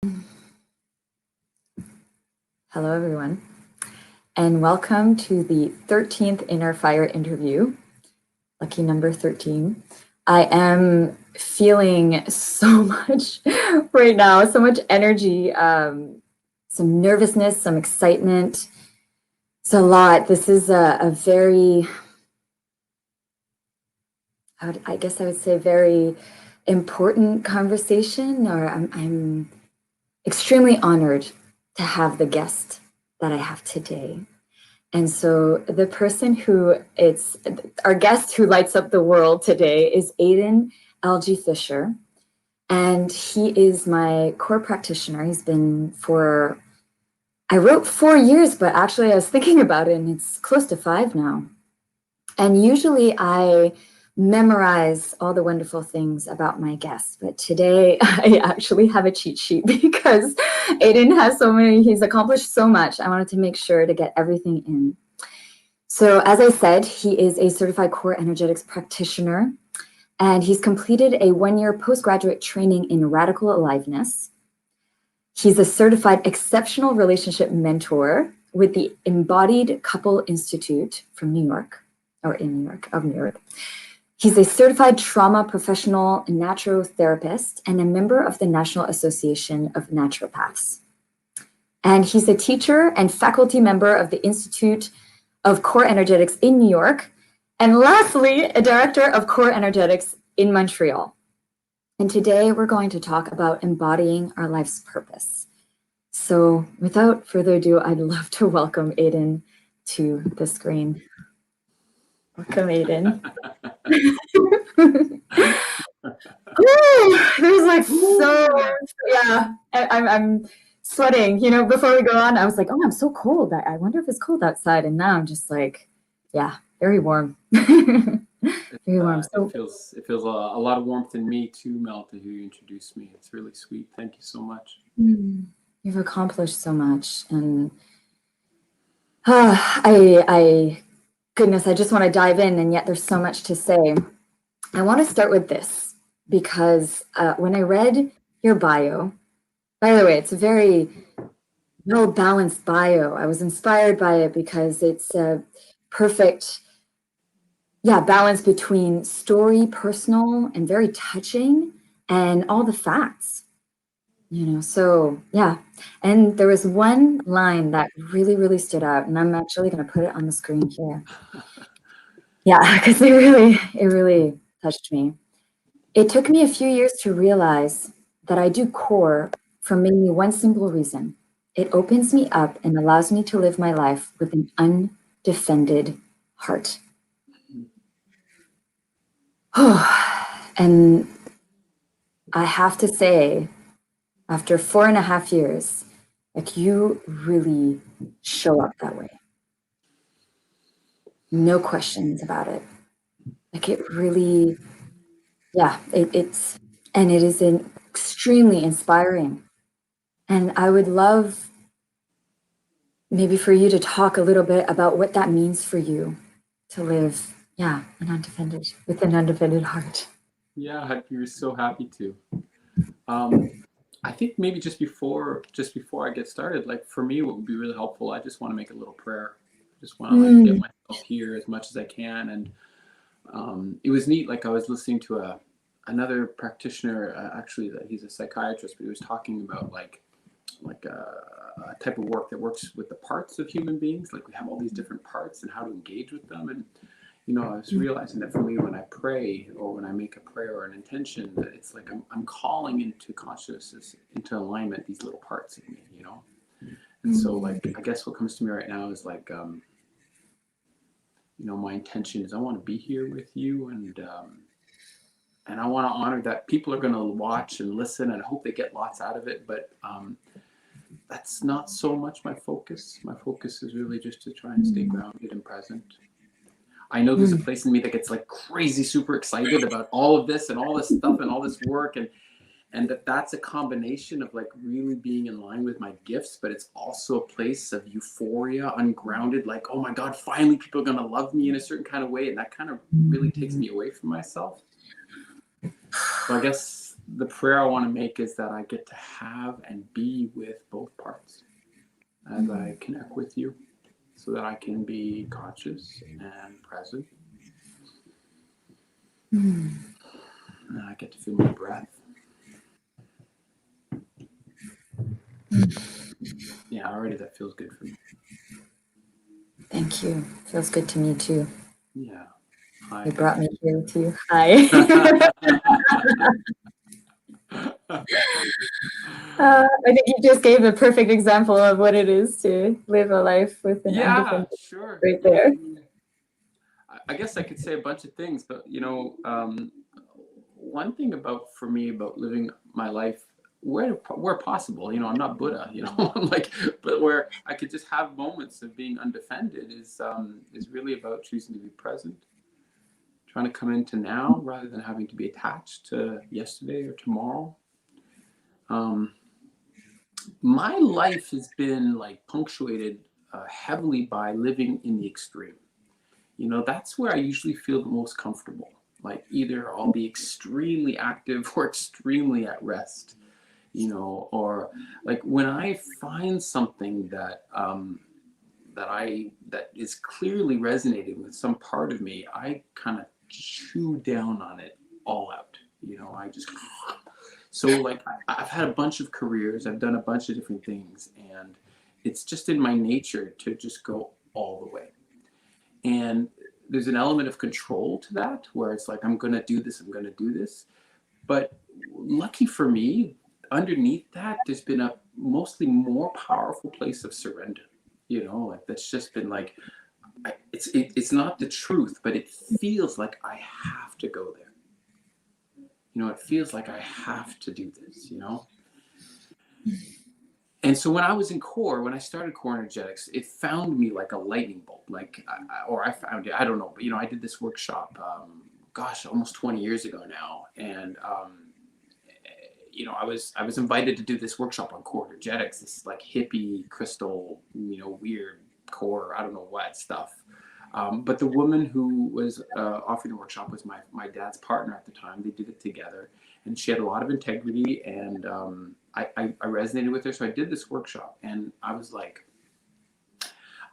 Hello, everyone, and welcome to the 13th Inner Fire interview, lucky number 13. I am feeling so much right now, so much energy, some nervousness, some excitement. It's a lot. This is a very, I guess I would say, very important conversation, or I'm extremely honored to have the guest that I have today. And so the person our guest who lights up the world today is Aidan Fisher. And he is my core practitioner. He's been I wrote 4 years, but actually I was thinking about it and it's close to 5 now. And usually I memorize all the wonderful things about my guests, but today I actually have a cheat sheet because Aidan has he's accomplished so much. I wanted to make sure to get everything in. So as I said, he is a certified core energetics practitioner, and he's completed a 1-year postgraduate training in radical aliveness. He's a certified exceptional relationship mentor with the Embodied Couple Institute from New York. He's a certified trauma professional naturotherapist and a member of the National Association of Naturopaths. And he's a teacher and faculty member of the Institute of Core Energetics in New York. And lastly, a director of Core Energetics in Montreal. And today we're going to talk about embodying our life's purpose. So without further ado, I'd love to welcome Aidan to the screen. Welcome, Aidan. There's like I'm sweating. You know, before we go on, I was like, oh, I'm so cold. I wonder if it's cold outside. And now I'm just like, yeah, very warm. Very warm. So it feels a lot of warmth in me too, Mel, to hear you introduce me. It's really sweet. Thank you so much. You've accomplished so much, and goodness, I just want to dive in, and yet there's so much to say. I want to start with this because when I read your bio, by the way, it's a very well-balanced bio. I was inspired by it because it's a perfect, balance between story, personal, and very touching, and all the facts. So yeah. And there was one line that really, really stood out, and I'm actually going to put it on the screen here. Yeah, because it really touched me. It took me a few years to realize that I do core for mainly one simple reason. It opens me up and allows me to live my life with an undefended heart. And I have to say, after 4.5 years, like, you really show up that way. No questions about it. Like, it really, it is extremely inspiring. And I would love maybe for you to talk a little bit about what that means for you to live, with an undefended heart. Yeah, I'd be so happy to. I think maybe just before I get started, like, for me, what would be really helpful, I just want to make a little prayer. I just want to get myself here as much as I can. And it was neat. Like, I was listening to another practitioner, actually, that he's a psychiatrist, but he was talking about like a type of work that works with the parts of human beings. Like, we have all these different parts and how to engage with them. And I was realizing that for me, when I pray or when I make a prayer or an intention, that it's like I'm calling into consciousness, into alignment, these little parts of me, And so, like, I guess what comes to me right now is like, my intention is I want to be here with you, and I want to honor that people are going to watch and listen, and I hope they get lots out of it. But that's not so much my focus. My focus is really just to try and stay grounded and present. I know there's a place in me that gets like crazy, super excited about all of this and all this stuff and all this work, and that's a combination of like really being in line with my gifts, but it's also a place of euphoria, ungrounded, like, oh my God, finally people are going to love me in a certain kind of way, and that kind of really takes me away from myself. So I guess the prayer I want to make is that I get to have and be with both parts as I connect with you, so that I can be conscious and present. And I get to feel my breath. Yeah, already that feels good for me. Thank you. Feels good to me too. Yeah. You brought me here with you. Hi. I think you just gave a perfect example of what it is to live a life with an Yeah, undefended sure. right there. I guess I could say a bunch of things, but one thing for me about living my life where possible, I'm not Buddha, I'm like, but where I could just have moments of being undefended is really about choosing to be present, trying to come into now rather than having to be attached to yesterday or tomorrow. My life has been like punctuated heavily by living in the extreme. That's where I usually feel the most comfortable. Like either I'll be extremely active or extremely at rest, or like when I find something that is clearly resonating with some part of me, I kind of chew down on it all out. I just so like I've had a bunch of careers, I've done a bunch of different things, and it's just in my nature to just go all the way. And there's an element of control to that where it's like, I'm going to do this, I'm going to do this. But lucky for me, underneath that, there's been a mostly more powerful place of surrender. Like that's just been like, it's not the truth, but it feels like I have to go there. It feels like I have to do this, And so when I started core energetics, it found me like a lightning bolt, like, I found it, I don't know, but I did this workshop, almost 20 years ago now, and I was invited to do this workshop on core energetics, this like hippie crystal, weird core, I don't know what stuff. But the woman who was offering the workshop was my dad's partner at the time. They did it together, and she had a lot of integrity, and I resonated with her. So I did this workshop, and I was like,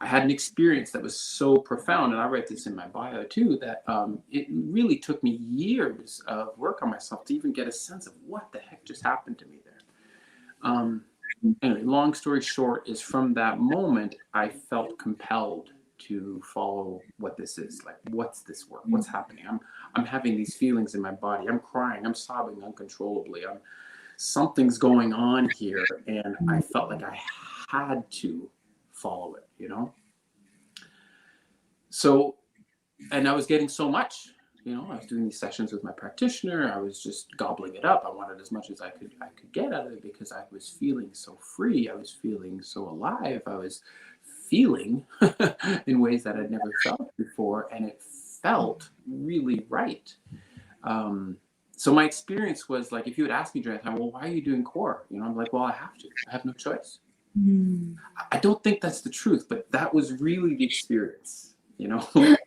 I had an experience that was so profound, and I write this in my bio too, that it really took me years of work on myself to even get a sense of what the heck just happened to me there. Anyway, long story short is from that moment, I felt compelled to follow what this is. Like, what's this work? What's happening? I'm having these feelings in my body. I'm crying. I'm sobbing uncontrollably. Something's going on here, and I felt like I had to follow it, So, and I was getting so much, I was doing these sessions with my practitioner. I was just gobbling it up. I wanted as much as I could get out of it because I was feeling so free. I was feeling so alive. I was feeling in ways that I'd never felt before, and it felt really right. So my experience was like, if you had asked me during that time, well, why are you doing core? I'm like, well, I have to. I have no choice. I don't think that's the truth, but that was really the experience. Right.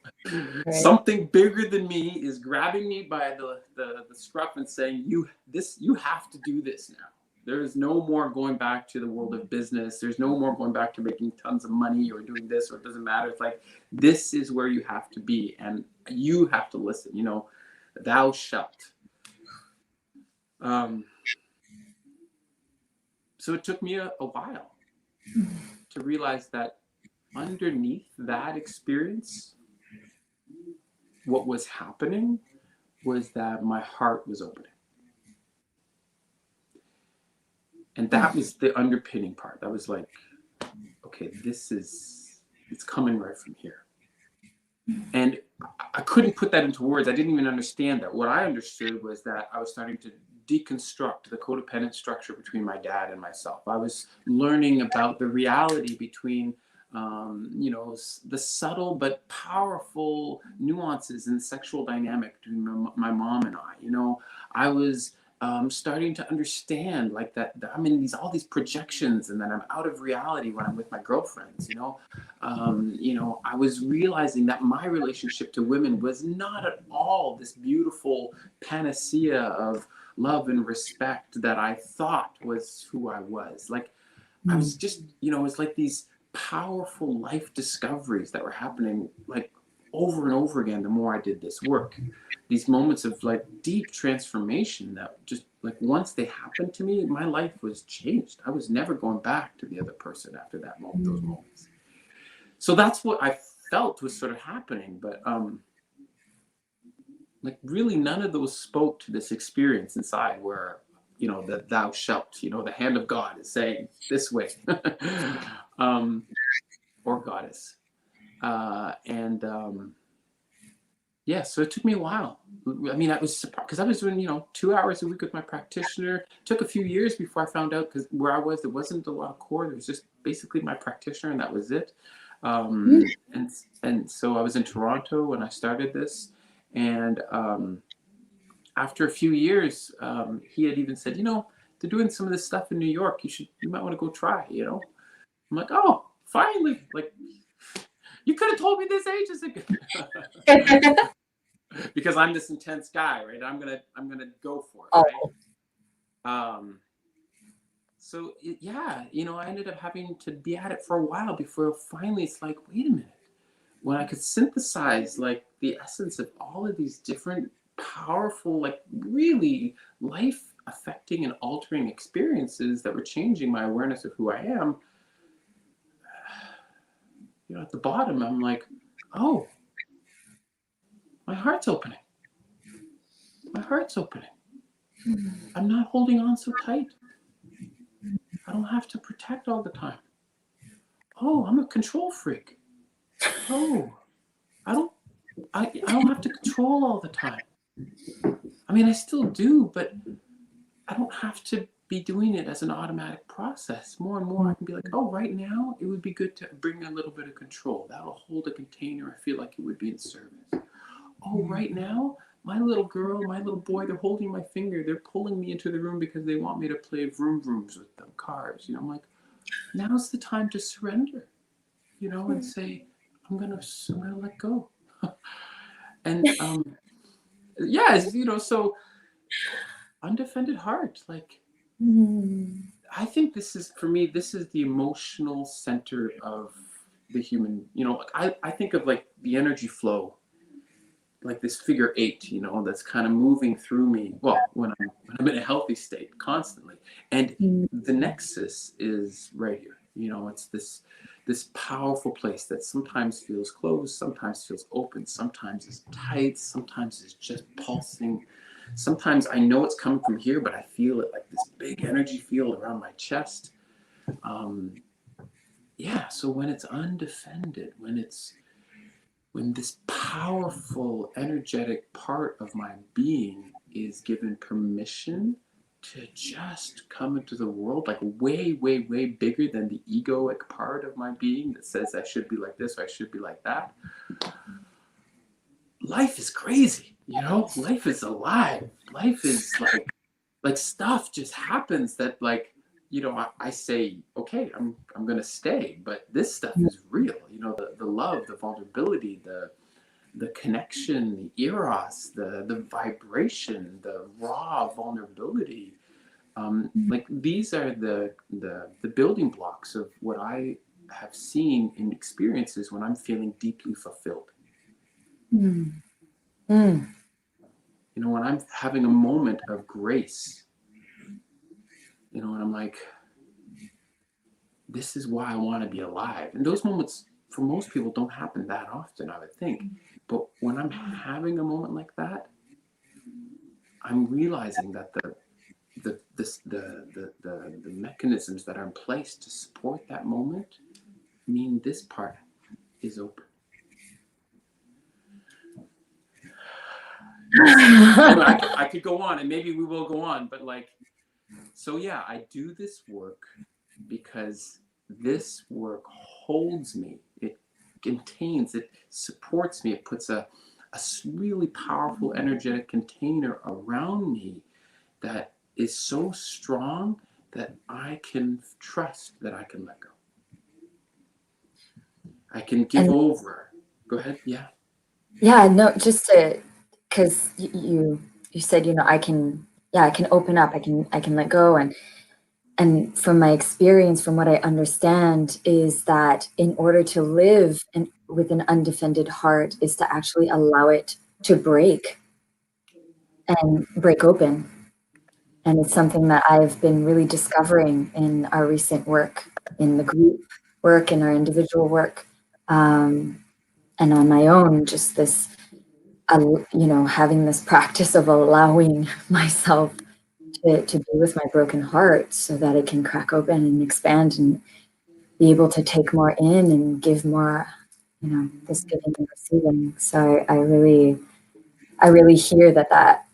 Something bigger than me is grabbing me by the scruff and saying, you have to do this now. There is no more going back to the world of business. There's no more going back to making tons of money or doing this, or it doesn't matter. It's like, this is where you have to be, and you have to listen, thou shalt. So it took me a while to realize that underneath that experience, what was happening was that my heart was opening. And that was the underpinning part. That was like, okay, it's coming right from here. And I couldn't put that into words. I didn't even understand that. What I understood was that I was starting to deconstruct the codependent structure between my dad and myself. I was learning about the reality between the subtle but powerful nuances in the sexual dynamic between my mom and I. I was starting to understand like that I'm in all these projections, and then I'm out of reality when I'm with my girlfriends. I was realizing that my relationship to women was not at all this beautiful panacea of love and respect that I thought was who I was. Like I was just, you know, it was like these powerful life discoveries that were happening like over and over again the more I did this work. These moments of like deep transformation that just like once they happened to me, my life was changed. I was never going back to the other person after that moment, those moments. So that's what I felt was sort of happening. But like really none of those spoke to this experience inside where, you know, that thou shalt, you know, the hand of God is saying this way, or goddess. Yeah, so it took me a while. I mean, I was surprised because I was doing, you know, 2 hours a week with my practitioner. It took a few years before I found out, because where I was, there wasn't a lot of core. There was just basically my practitioner, and that was it. And so I was in Toronto when I started this, and after a few years, he had even said, you know, they're doing some of this stuff in New York. You might want to go try. You know, I'm like, oh, finally, like you could have told me this ages ago. Because I'm this intense guy, right? I'm gonna go for it, right? So yeah, you know, I ended up having to be at it for a while before finally it's like, wait a minute, when I could synthesize like the essence of all of these different powerful, like really life affecting and altering experiences that were changing my awareness of who I am, you know, at the bottom, I'm like, oh, my heart's opening. My heart's opening. I'm not holding on so tight. I don't have to protect all the time. Oh, I'm a control freak. Oh, I don't have to control all the time. I mean, I still do, but I don't have to be doing it as an automatic process. More and more, I can be like, oh, right now, it would be good to bring a little bit of control. That'll hold a container. I feel like it would be in service. Oh, right now, my little girl, my little boy, they're holding my finger. They're pulling me into the room because they want me to play vroom vrooms with them, cars. You know, I'm like, now's the time to surrender, you know, and say, I'm gonna let go. And yeah, you know, so undefended heart, like I think this is, for me, this is the emotional center of the human, you know, I think of like the energy flow, like this figure 8, you know, that's kind of moving through me. Well, when I'm in a healthy state constantly, and the nexus is right here. You know, it's this powerful place that sometimes feels closed, sometimes feels open, sometimes is tight, sometimes is just pulsing. Sometimes I know it's coming from here, but I feel it like this big energy field around my chest. Yeah, so when it's undefended, when this powerful energetic part of my being is given permission to just come into the world, like way, way, way bigger than the egoic part of my being that says I should be like this or I should be like that. Life is crazy, you know? Life is alive. Life is like stuff just happens that, like, you know, I say, okay, I'm gonna stay, but this stuff is real. You know, the love, the vulnerability, the connection, the eros, the vibration, the raw vulnerability. Like these are the building blocks of what I have seen in experiences when I'm feeling deeply fulfilled. You know, when I'm having a moment of grace, you know, and I'm like, this is why I want to be alive. And those moments for most people don't happen that often, I would think. But when I'm having a moment like that, I'm realizing that the mechanisms that are in place to support that moment mean this part is open. Anyway, I could go on, and maybe we will go on, but like, so yeah, I do this work because this work holds me. It contains, it supports me. It puts a really powerful energetic container around me that is so strong that I can trust that I can let go. I can give over. Go ahead. Yeah, no, just to, because you said, you know, I can yeah, I can open up, I can let go. And from my experience, from what I understand, is that in order to live with an undefended heart is to actually allow it to break and break open. And it's something that I've been really discovering in our recent work, in the group work, in our individual work, and on my own, just this, having this practice of allowing myself to be with my broken heart so that it can crack open and expand and be able to take more in and give more, this giving and receiving. So I really hear that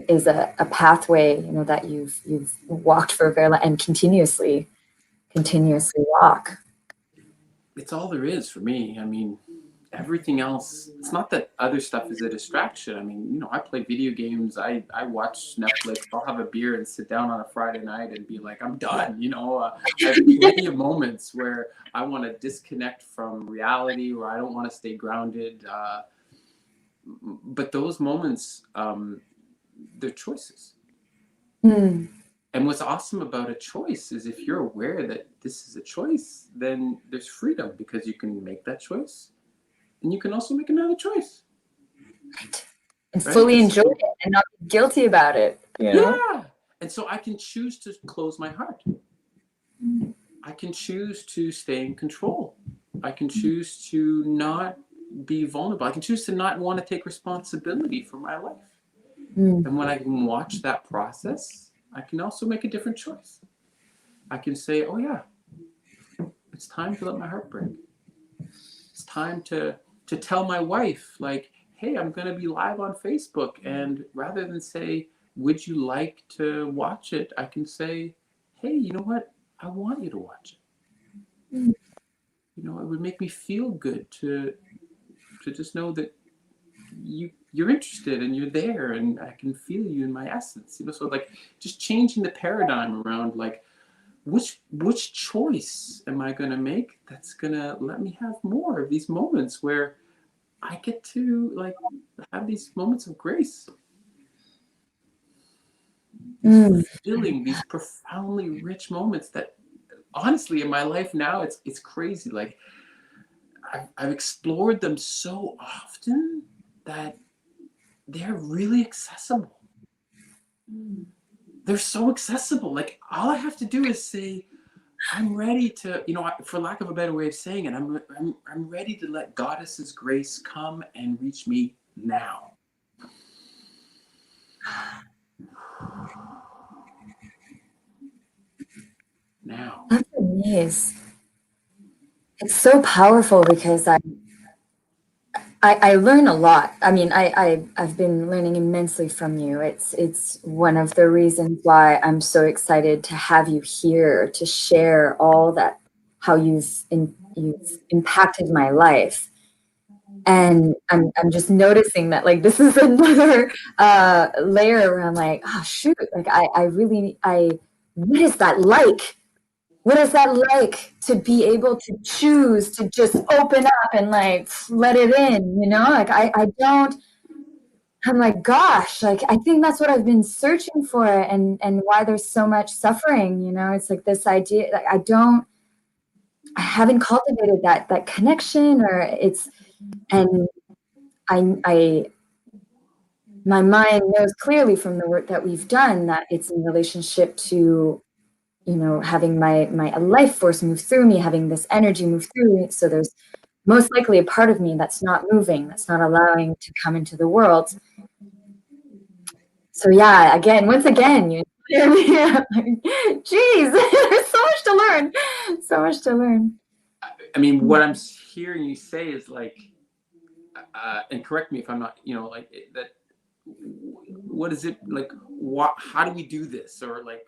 is a pathway, that you've walked for a very long and continuously walk. It's all there is for me. I mean, everything else, it's not that other stuff is a distraction. I mean, I play video games, I watch Netflix, I'll have a beer and sit down on a Friday night and be like, I'm done. I have plenty of moments where I want to disconnect from reality, where I don't want to stay grounded. But those moments, they're choices. Mm. And what's awesome about a choice is if you're aware that this is a choice, then there's freedom because you can make that choice and you can also make another choice. Right. And Right? fully enjoy it and not be guilty about it. Yeah. And so I can choose to close my heart. I can choose to stay in control. I can choose to not be vulnerable. I can choose to not want to take responsibility for my life. Mm. And when I can watch that process, I can also make a different choice. I can say, oh yeah, it's time to let my heart break. It's time to tell my wife, like, hey, I'm going to be live on Facebook. And rather than say, would you like to watch it? I can say, hey, you know what? I want you to watch it. Mm. It would make me feel good to just know that you're interested and you're there and I can feel you in my essence. So like just changing the paradigm around like which choice am I going to make that's going to let me have more of these moments where I get to like have these moments of grace, Mm. feeling these profoundly rich moments that honestly in my life now it's crazy. Like I've explored them so often that they're really accessible. They're so accessible. Like all I have to do is say, I'm ready to, for lack of a better way of saying it, I'm ready to let Goddess's grace come and reach me now. Now. That for me is, it's so powerful because I learn a lot. I mean, I've been learning immensely from you. It's one of the reasons why I'm so excited to have you here to share all that, how you've impacted my life. And I'm just noticing that like this is another layer where I'm like, oh shoot, like I really what is that like? What is that like to be able to choose to just open up and like let it in, Like I don't, I'm like, gosh, like I think that's what I've been searching for and why there's so much suffering, It's like this idea, like I haven't cultivated that connection or and I my mind knows clearly from the work that we've done that it's in relationship to having my life force move through me, having this energy move through me. So there's most likely a part of me that's not moving, that's not allowing to come into the world. So yeah, once again, yeah, like, geez, there's so much to learn, so much to learn. I mean, what I'm hearing you say is like, and correct me if I'm not, like that. What is it like? How do we do this, or like,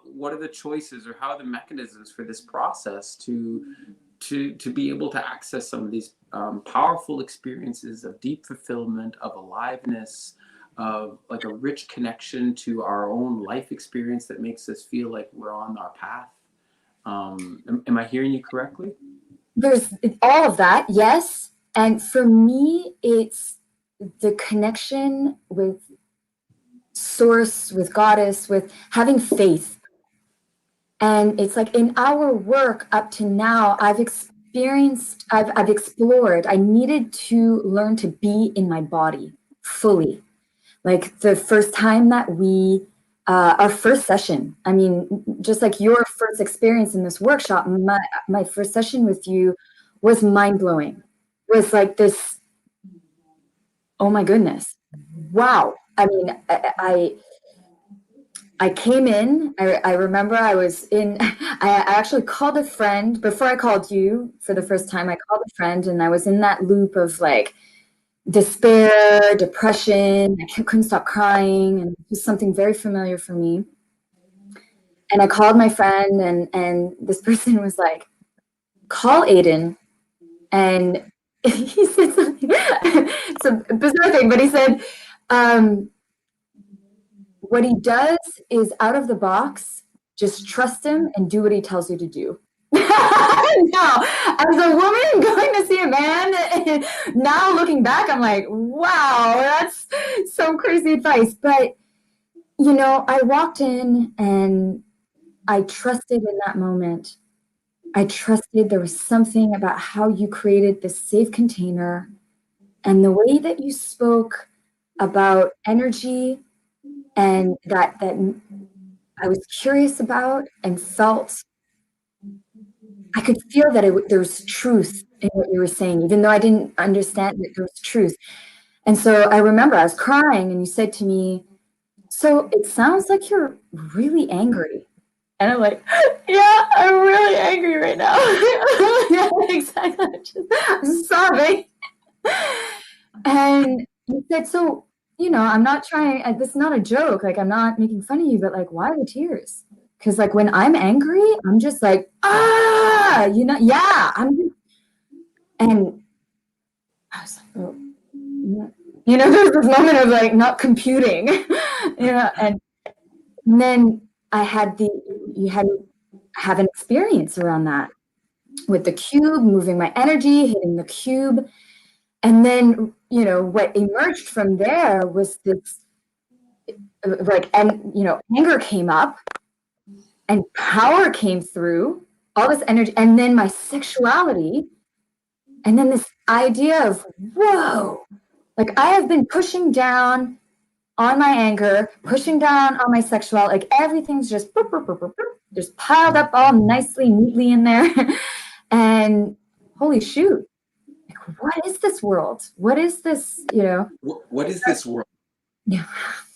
what are the choices, or how are the mechanisms for this process to be able to access some of these powerful experiences of deep fulfillment, of aliveness, of like a rich connection to our own life experience that makes us feel like we're on our path. Am I hearing you correctly? There's all of that, yes. And for me, it's the connection with source, with goddess, with having faith. And it's like in our work up to now, I've explored, I needed to learn to be in my body fully. Like the first time that our first session, I mean, just like your first experience in this workshop, my first session with you was mind blowing. Was like this, oh my goodness, wow. I mean, I came in, I remember I was in, I actually called a friend before I called you for the first time. I called a friend and I was in that loop of like despair, depression. I couldn't stop crying, and it was something very familiar for me. And I called my friend, and this person was like, call Aidan. And he said something, it's a bizarre thing, but he said, what he does is out of the box, just trust him and do what he tells you to do. Now, as a woman going to see a man, now looking back, I'm like, wow, that's some crazy advice. But, you know, I walked in and I trusted in that moment. I trusted there was something about how you created this safe container and the way that you spoke about energy, and that I was curious about and felt. I could feel that there was truth in what you were saying, even though I didn't understand that there was truth. And so I remember I was crying, and you said to me, "So it sounds like you're really angry." And I'm like, "Yeah, I'm really angry right now." Yeah, exactly. I'm sobbing. And you said, "So, you know, I'm not trying, this is not a joke, like, I'm not making fun of you, but, like, why the tears? Because, like, when I'm angry, I'm just like, ah, you know, yeah, I'm just," and I was like, "Oh, you know, there's this moment of, like, not computing, you know, and then you had have an experience around that with the cube, moving my energy, hitting the cube, and then, you know, what emerged from there was this, like, and, you know, anger came up and power came through, all this energy, and then my sexuality, and then this idea of, whoa, like I have been pushing down on my anger, pushing down on my sexuality, like everything's just boop, boop, boop, boop, boop, just piled up all nicely, neatly in there. And holy shoot, like, what is this world? What is this, you know? What is this world? Yeah.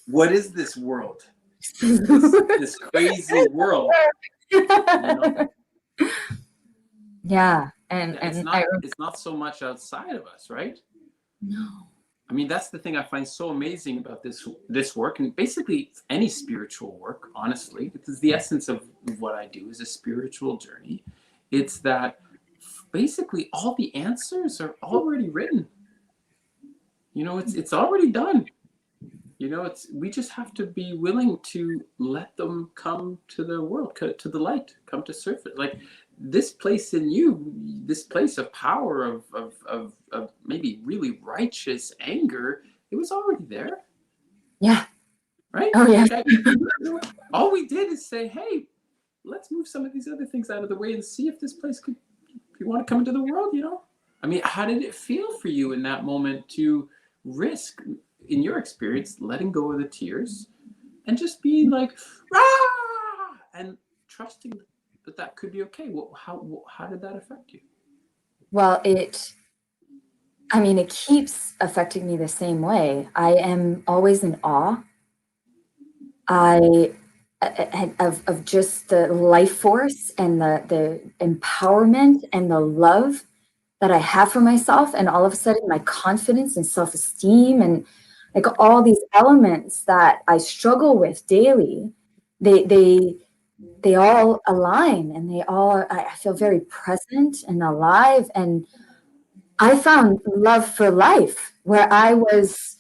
What is this world? This crazy world. You know? Yeah, and it's not so much outside of us, right? no. I mean, that's the thing I find so amazing about this work, and basically any spiritual work, honestly, because the essence of what I do is a spiritual journey. It's that basically all the answers are already written. You know, it's already done. You know, we just have to be willing to let them come to the world, to the light, come to surface. Like this place in you, this place of power, of maybe really righteous anger, it was already there. Yeah. Right? Oh yeah. All we did is say, hey, let's move some of these other things out of the way and see if this place could, if you want to come into the world, you know? I mean, how did it feel for you in that moment to risk, in your experience, letting go of the tears and just being like, ah, and trusting that could be okay? How did that affect you? Well, it keeps affecting me the same way. I am always in awe. I of just the life force and the empowerment and the love that I have for myself, and all of a sudden my confidence and self-esteem and like all these elements that I struggle with daily, they all align, and I feel very present and alive, and I found love for life where I was,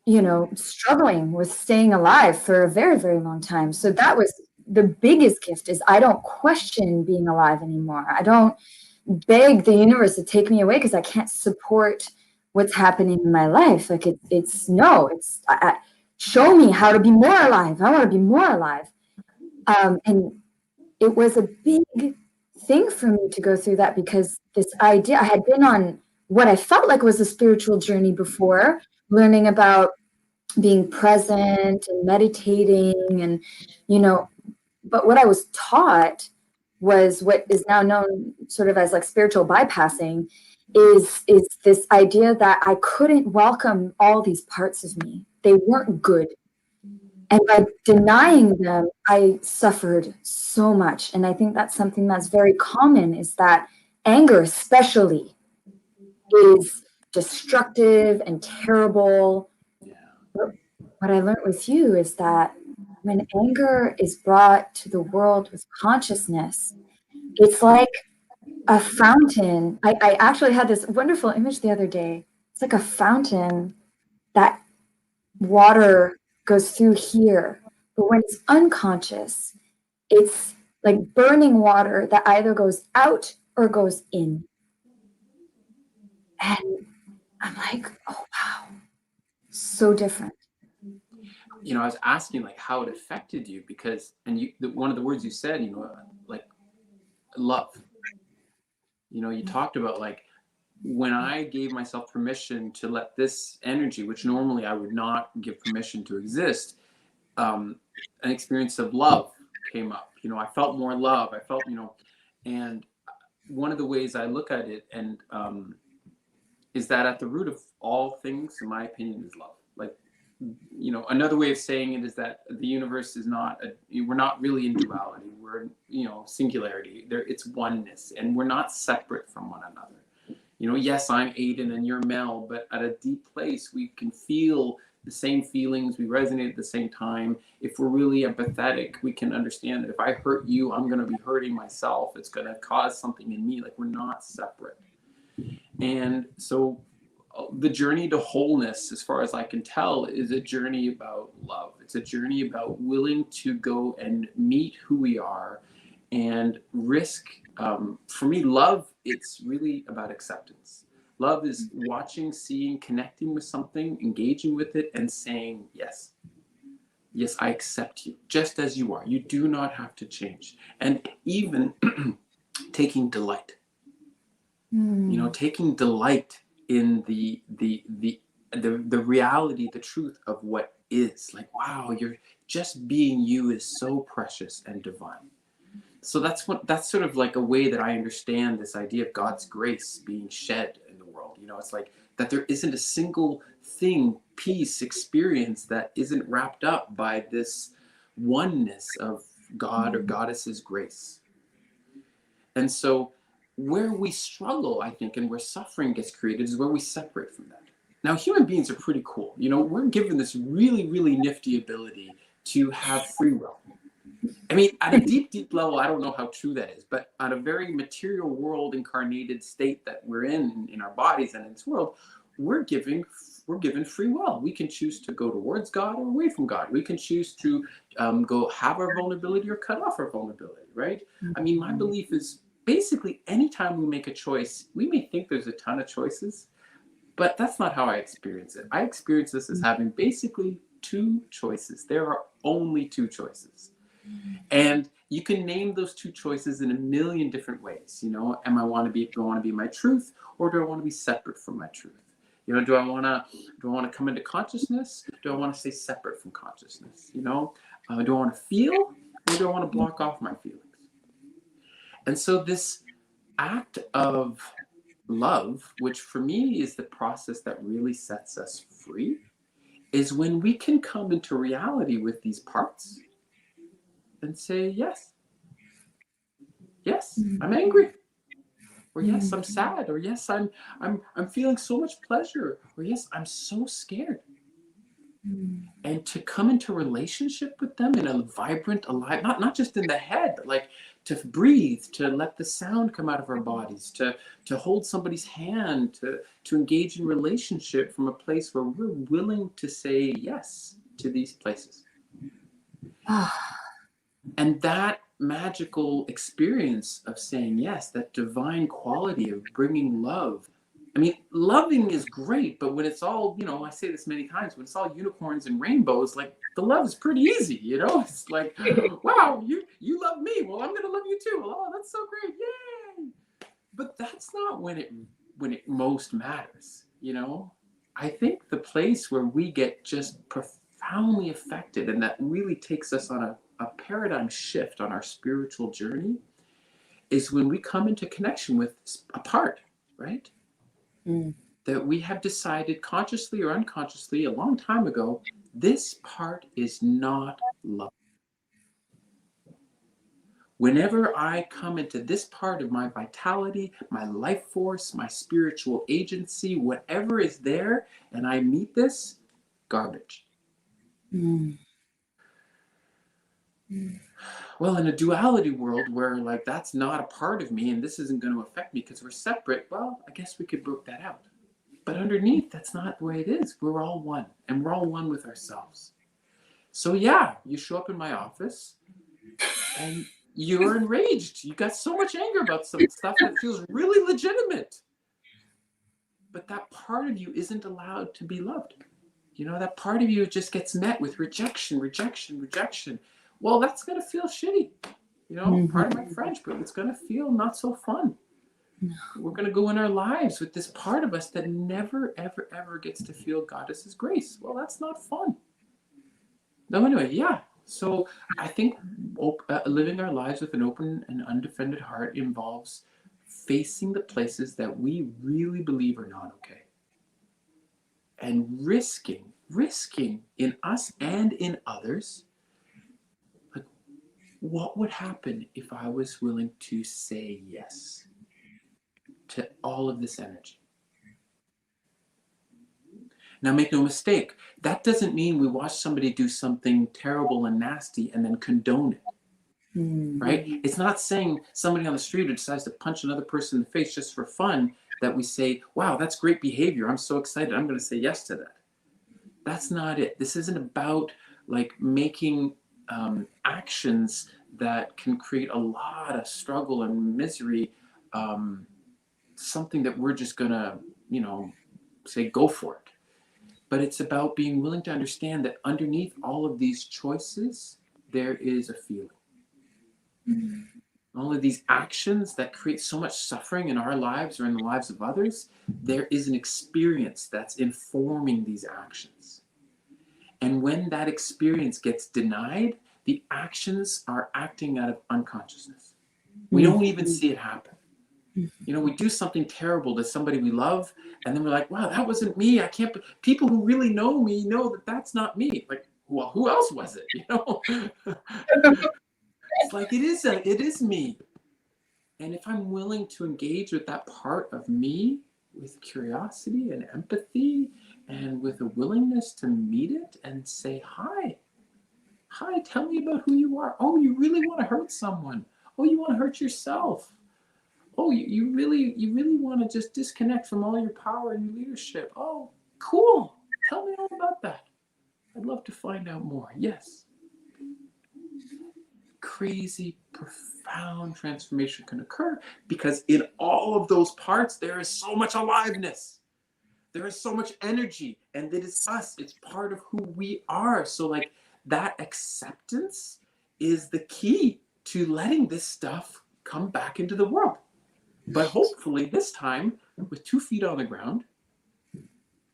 you know, struggling with staying alive for a very, very long time. So that was the biggest gift, is I don't question being alive anymore. I don't beg the universe to take me away because I can't support what's happening in my life. Like it's no, it's show me how to be more alive. I want to be more alive. And it was a big thing for me to go through that, because this idea, I had been on what I felt like was a spiritual journey before, learning about being present and meditating and, you know, but what I was taught was what is now known sort of as like spiritual bypassing, is this idea that I couldn't welcome all these parts of me. They weren't good. And by denying them, I suffered so much. And I think that's something that's very common, is that anger especially is destructive and terrible. Yeah. What I learned with you is that when anger is brought to the world with consciousness, it's like a fountain. I actually had this wonderful image the other day. It's like a fountain that water goes through here. But when it's unconscious, it's like burning water that either goes out or goes in. And I'm like, oh, wow, so different. You know, I was asking like how it affected you because, and one of the words you said, you know, like love. You know, you talked about like when I gave myself permission to let this energy, which normally I would not give permission to exist, an experience of love came up. You know, I felt more love. I felt, you know, and one of the ways I look at it and is that at the root of all things, in my opinion, is love. Like, you know, another way of saying it is that the universe is not we're not really in duality. We're, you know, singularity. There, it's oneness, and we're not separate from one another. You know, yes, I'm Aidan and you're Mel, but at a deep place, we can feel the same feelings. We resonate at the same time. If we're really empathetic, we can understand that if I hurt you, I'm going to be hurting myself. It's going to cause something in me. Like, we're not separate. And so the journey to wholeness, as far as I can tell, is a journey about love. It's a journey about willing to go and meet who we are and risk. For me, love, it's really about acceptance. Love is watching, seeing, connecting with something, engaging with it, and saying, yes. Yes, I accept you just as you are. You do not have to change. And even taking delight. You know, taking delight in the reality, the truth of what is. Like, wow, you're just being you is so precious and divine. So that's sort of like a way that I understand this idea of God's grace being shed in the world. You know, it's like that there isn't a single thing, piece, experience that isn't wrapped up by this oneness of God or goddess's grace. And so where we struggle, I think, and where suffering gets created is where we separate from that. Now, human beings are pretty cool. You know, we're given this really, really nifty ability to have free will. I mean, at a deep, deep level, I don't know how true that is, but on a very material world incarnated state that we're in our bodies and in this world, we're given free will. We can choose to go towards God or away from God. We can choose to go have our vulnerability or cut off our vulnerability, right? I mean, my belief is basically anytime we make a choice, we may think there's a ton of choices, but that's not how I experience it. I experience this as having basically two choices. There are only two choices. And you can name those two choices in a million different ways. You know, do I want to be my truth, or do I want to be separate from my truth? You know, do I want to come into consciousness? Do I want to stay separate from consciousness? You know, do I want to feel, or do I want to block off my feelings? And so this act of love, which for me is the process that really sets us free, is when we can come into reality with these parts and say, yes, I'm angry, or yes, I'm sad, or yes, I'm feeling so much pleasure, or yes, I'm so scared. And to come into relationship with them in a vibrant, alive, not just in the head, but like to breathe, to let the sound come out of our bodies, to hold somebody's hand, to engage in relationship from a place where we're willing to say yes to these places. And that magical experience of saying yes, that divine quality of bringing love, I mean, loving is great, but when it's all, you know, I say this many times, when it's all unicorns and rainbows, like the love is pretty easy, you know? It's like, wow, you love me. Well, I'm gonna love you too. Oh, that's so great. Yay. But that's not when it most matters, you know? I think the place where we get just profoundly affected and that really takes us on a paradigm shift on our spiritual journey is when we come into connection with a part, right? That we have decided consciously or unconsciously a long time ago, this part is not love. Whenever I come into this part of my vitality, my life force, my spiritual agency, whatever is there, and I meet this, garbage. Well, in a duality world where like that's not a part of me and this isn't going to affect me because we're separate, well, I guess we could work that out. But underneath, that's not the way it is. We're all one, and we're all one with ourselves. So yeah, you show up in my office and you're enraged. You got so much anger about some stuff that feels really legitimate. But that part of you isn't allowed to be loved. You know, that part of you just gets met with rejection, rejection, rejection. Well, that's going to feel shitty. You know, pardon my French, but it's going to feel not so fun. We're going to go in our lives with this part of us that never, ever, ever gets to feel Goddess's grace. Well, that's not fun. No, anyway, yeah. So I think living our lives with an open and undefended heart involves facing the places that we really believe are not okay. And risking in us and in others, like, what would happen if I was willing to say yes to all of this energy? Now, make no mistake, that doesn't mean we watch somebody do something terrible and nasty and then condone it, right? It's not saying somebody on the street who decides to punch another person in the face just for fun that we say, wow, that's great behavior. I'm so excited. I'm going to say yes to that. That's not it. This isn't about like making actions that can create a lot of struggle and misery, something that we're just going to, you know, say go for it. But it's about being willing to understand that underneath all of these choices, there is a feeling. All of these actions that create so much suffering in our lives or in the lives of others, there is an experience that's informing these actions. And when that experience gets denied, the actions are acting out of unconsciousness. We don't even see it happen. You know, we do something terrible to somebody we love, and then we're like, wow, that wasn't me. I can't, people who really know me know that that's not me. Like, well, who else was it? You know, it's like, it is me. And if I'm willing to engage with that part of me with curiosity and empathy and with a willingness to meet it and say, hi, tell me about who you are. Oh, you really want to hurt someone. Oh, you want to hurt yourself. Oh, you really want to just disconnect from all your power and your leadership. Oh, cool. Tell me all about that. I'd love to find out more. Yes. Crazy, profound transformation can occur because in all of those parts, there is so much aliveness. There is so much energy, and it is us. It's part of who we are. So, like, that acceptance is the key to letting this stuff come back into the world. But hopefully this time with 2 feet on the ground,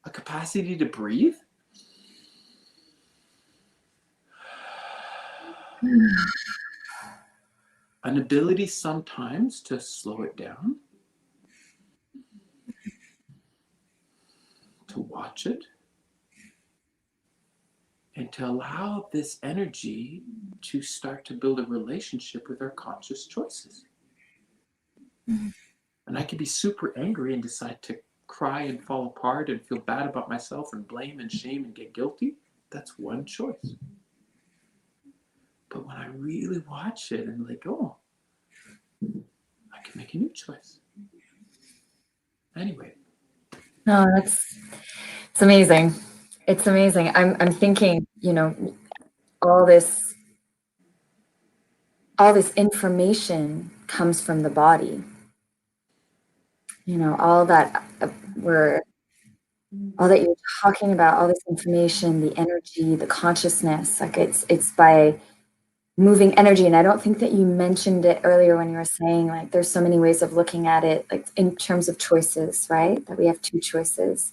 a capacity to breathe, an ability sometimes to slow it down, to watch it, and to allow this energy to start to build a relationship with our conscious choices. And I can be super angry and decide to cry and fall apart and feel bad about myself and blame and shame and get guilty. That's one choice. But when I really watch it and like, oh, I can make a new choice. Anyway. No, it's amazing. It's amazing. I'm thinking, you know, all this information comes from the body. all that we're all that you're talking about, all this information, the energy, the consciousness, like it's by moving energy. And I don't think that you mentioned it earlier when you were saying like there's so many ways of looking at it, like in terms of choices, right? That we have two choices.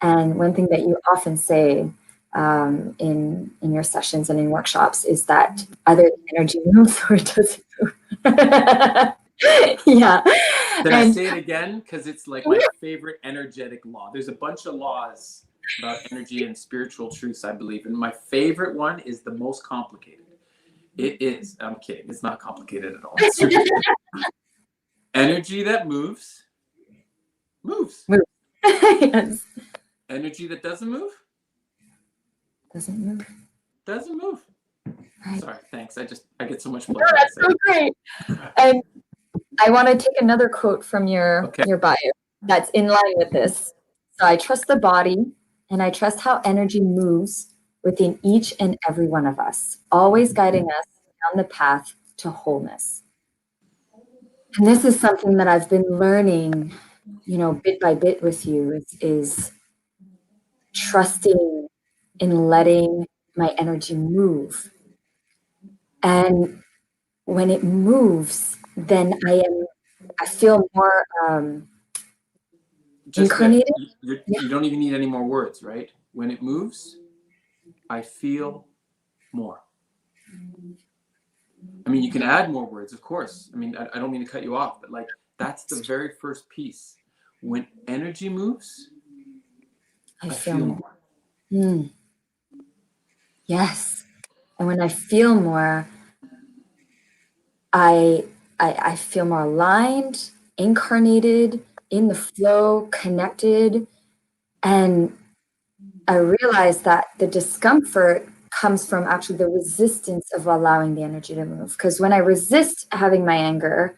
And one thing that you often say in your sessions and in workshops is that either the energy moves or it doesn't move. Yeah. Can I And say it again? Because it's like my favorite energetic law. There's a bunch of laws about energy and spiritual truths, I believe. And my favorite one is the most complicated. It is, I'm kidding, it's not complicated at all. It's super energy that moves. Move. Yes. Energy that doesn't move. Doesn't move. Doesn't move. Right. Sorry, thanks. I get so much No, pleasure. that's so great. And I want to take another quote from your bio that's in line with this. So I trust the body and I trust how energy moves within each and every one of us, always guiding us down the path to wholeness. And this is something that I've been learning, bit by bit with you is trusting in letting my energy move. And when it moves, then I feel more Just incarnated. you don't even need any more words, right? When it moves, I feel more. I mean, you can add more words, of course. I mean, I don't mean to cut you off, but like that's the very first piece. When energy moves, I feel more. Mm. Yes. And when I feel more, I feel more aligned, incarnated, in the flow, connected. And I realize that the discomfort comes from actually the resistance of allowing the energy to move. Because when I resist having my anger,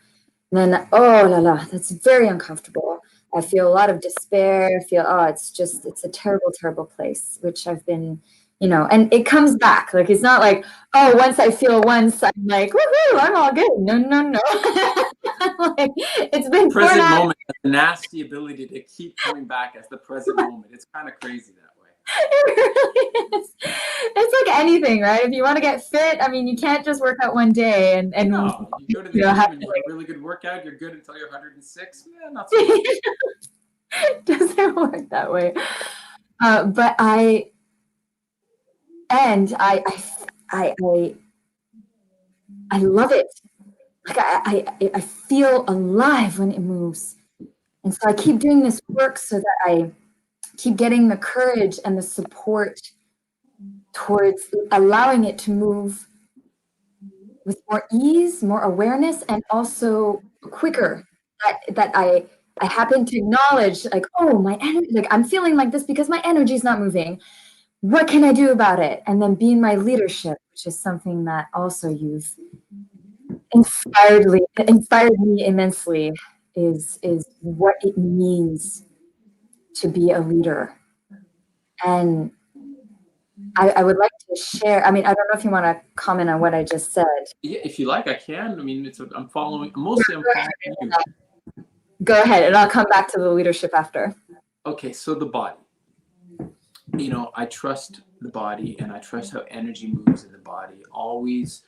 then, oh la la, that's very uncomfortable. I feel a lot of despair. I feel, it's a terrible, terrible place, which I've been, and it comes back. Like, it's not like, oh, once I feel once, I'm like, woohoo, I'm all good. No, no, no. Like, it's been Present moment, the nasty ability to keep coming back as the present moment. It's kind of crazy that way. It really is. It's like anything, right? If you want to get fit, I mean, you can't just work out one day and no, you go to the gym and you have a really good workout. You're good until you're 106. Yeah, not so much. It doesn't work that way. But I love it. Like I feel alive when it moves, and so I keep doing this work so that I keep getting the courage and the support towards allowing it to move with more ease, more awareness, and also quicker. That I happen to acknowledge, like, oh, my energy, like I'm feeling like this because my energy is not moving. What can I do about it? And then being my leadership, which is something that also you've inspired me immensely, is what it means to be a leader. And I would like to share. I mean, I don't know if you want to comment on what I just said. Yeah, if you like, I can. I mean, I'm following. Mostly, I'm following you. Go ahead, and I'll come back to the leadership after. Okay, so the body. I trust the body, and I trust how energy moves in the body, always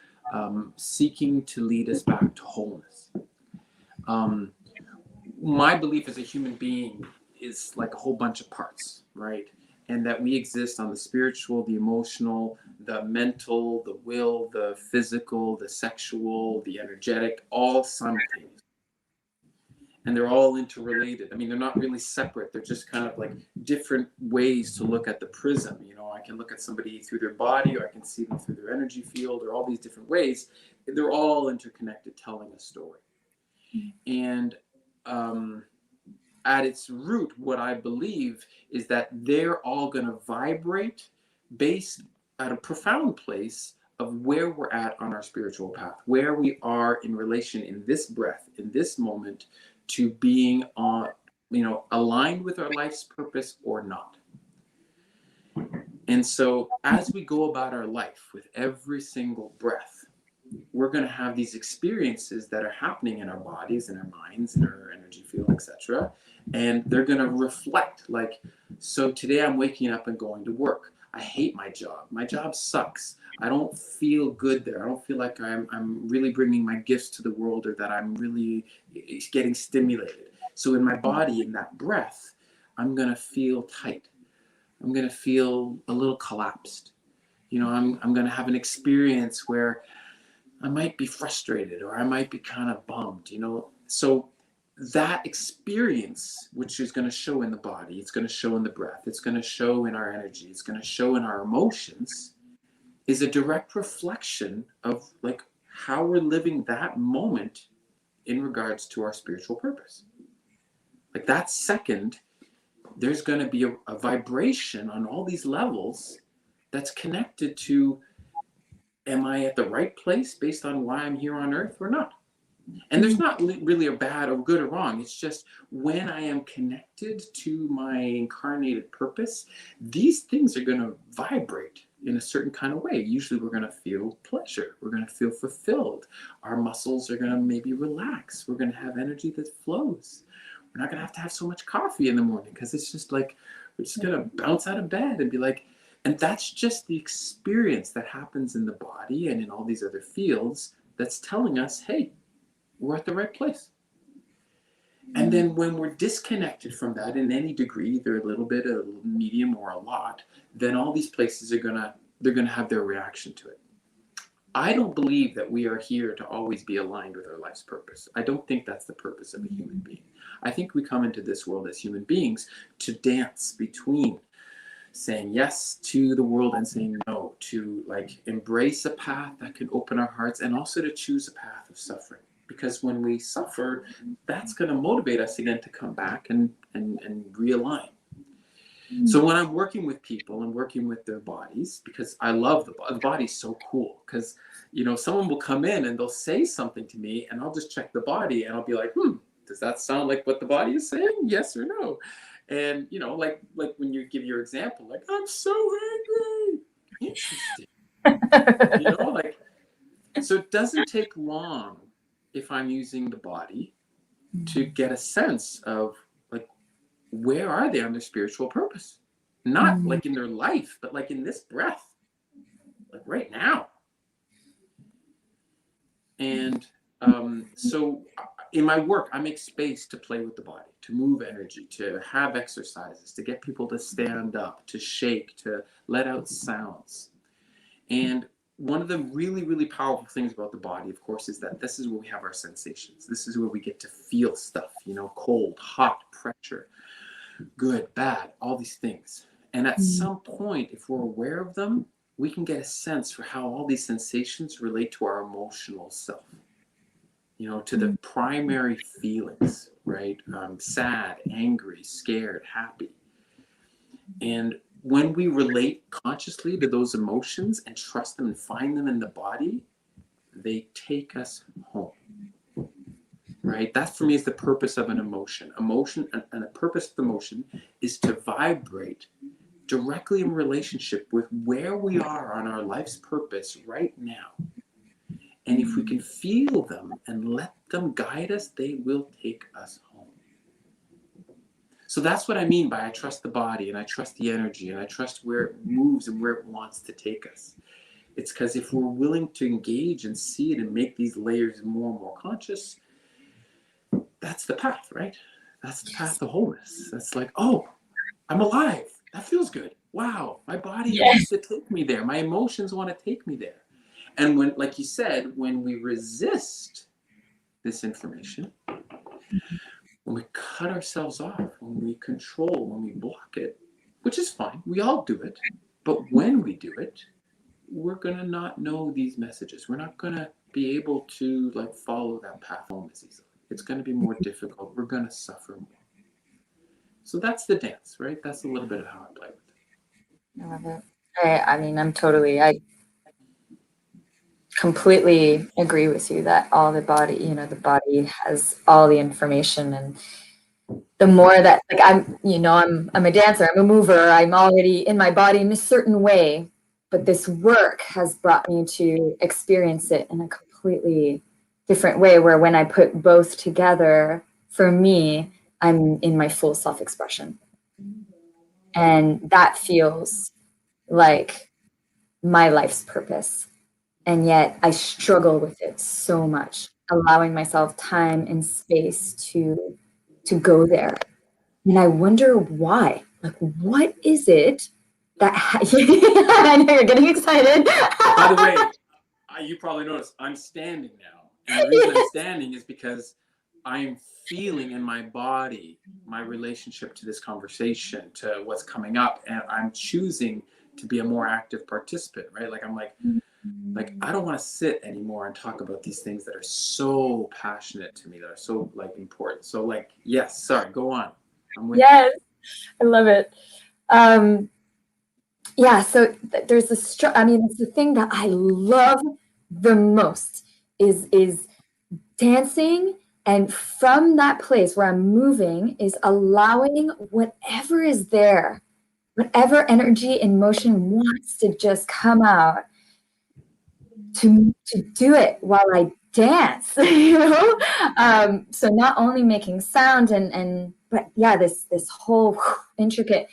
seeking to lead us back to wholeness. My belief as a human being is like a whole bunch of parts, right? And that we exist on the spiritual, the emotional, the mental, the will, the physical, the sexual, the energetic, all simultaneously. And they're all interrelated. I mean, they're not really separate. They're just kind of like different ways to look at the prism. I can look at somebody through their body, or I can see them through their energy field, or all these different ways. They're all interconnected, telling a story. And at its root, what I believe is that they're all going to vibrate based at a profound place of where we're at on our spiritual path, where we are in relation in this breath, in this moment, to being on, aligned with our life's purpose or not. And so as we go about our life with every single breath, we're going to have these experiences that are happening in our bodies, in our minds, in our energy field, etc. And they're going to reflect like, so today I'm waking up and going to work. I hate my job. My job sucks. I don't feel good there. I don't feel like I'm really bringing my gifts to the world, or that I'm really getting stimulated. So in my body, in that breath, I'm going to feel tight. I'm going to feel a little collapsed. I'm going to have an experience where I might be frustrated, or I might be kind of bummed, So that experience, which is going to show in the body, it's going to show in the breath, it's going to show in our energy, it's going to show in our emotions, is a direct reflection of like how we're living that moment in regards to our spiritual purpose. Like that second, there's going to be a vibration on all these levels that's connected to, am I at the right place based on why I'm here on earth or not? And there's not really a bad or good or wrong. It's just when I am connected to my incarnated purpose, these things are going to vibrate in a certain kind of way. Usually we're going to feel pleasure. We're going to feel fulfilled. Our muscles are going to maybe relax. We're going to have energy that flows. We're not going to have so much coffee in the morning, because it's just like, we're just going to bounce out of bed and be like, and that's just the experience that happens in the body and in all these other fields that's telling us, hey, we're at the right place. And then when we're disconnected from that in any degree, either a little bit, a medium, or a lot, then all these places they're gonna have their reaction to it. I don't believe that we are here to always be aligned with our life's purpose. I don't think that's the purpose of a human being. I think we come into this world as human beings to dance between saying yes to the world and saying no, to like embrace a path that can open our hearts, and also to choose a path of suffering. Because when we suffer, that's going to motivate us again to come back and realign. So when I'm working with people and working with their bodies, because I love the body's so cool, because someone will come in and they'll say something to me, and I'll just check the body and I'll be like, does that sound like what the body is saying? Yes or no? And like when you give your example, like, I'm so angry. Interesting. Like, so it doesn't take long if I'm using the body to get a sense of like, where are they on their spiritual purpose? Not like in their life, but like in this breath, like right now. And so in my work, I make space to play with the body, to move energy, to have exercises, to get people to stand up, to shake, to let out sounds. And one of the really, really powerful things about the body, of course, is that this is where we have our sensations. This is where we get to feel stuff, cold, hot, pressure, good, bad, all these things. And at some point, if we're aware of them, we can get a sense for how all these sensations relate to our emotional self, to the primary feelings, right? Sad, angry, scared, happy. And when we relate consciously to those emotions and trust them and find them in the body, they take us home, right? That for me is the purpose of an emotion. Emotion, and the purpose of the emotion is to vibrate directly in relationship with where we are on our life's purpose right now. And if we can feel them and let them guide us, they will take us home. So that's what I mean by I trust the body, and I trust the energy, and I trust where it moves and where it wants to take us. It's because if we're willing to engage and see it and make these layers more and more conscious, that's the path, right? That's the path to wholeness. That's like, oh, I'm alive. That feels good. Wow, my body wants to take me there. My emotions want to take me there. And when, like you said, when we resist this information, when we cut ourselves off, when we control, when we block it, which is fine, we all do it. But when we do it, we're going to not know these messages. We're not going to be able to like follow that path home as easily. It's going to be more difficult. We're going to suffer more. So that's the dance, right? That's a little bit of how I play with it. I love it. I completely agree with you that all the body, the body has all the information, and the more that like I'm a dancer, I'm a mover, I'm already in my body in a certain way. but this work has brought me to experience it in a completely different way, where when I put both together, for me, I'm in my full self-expression. And that feels like my life's purpose. And yet I struggle with it so much, allowing myself time and space to go there. And I wonder why. Like, what is it that I know you're getting excited. By the way, you probably noticed I'm standing now. And the reason I'm standing is because I'm feeling in my body my relationship to this conversation, to what's coming up, and I'm choosing to be a more active participant, right? Like I'm like I don't want to sit anymore and talk about these things that are so passionate to me, that are so like important. So like, yes, sorry, go on. I'm with yes, I love it. Yeah, so there's this, I mean, it's the thing that I love the most is dancing. And from that place where I'm moving is allowing whatever is there, whatever energy and motion wants to just come out, to do it while I dance, you know? So not only making sound but yeah, this whole intricate,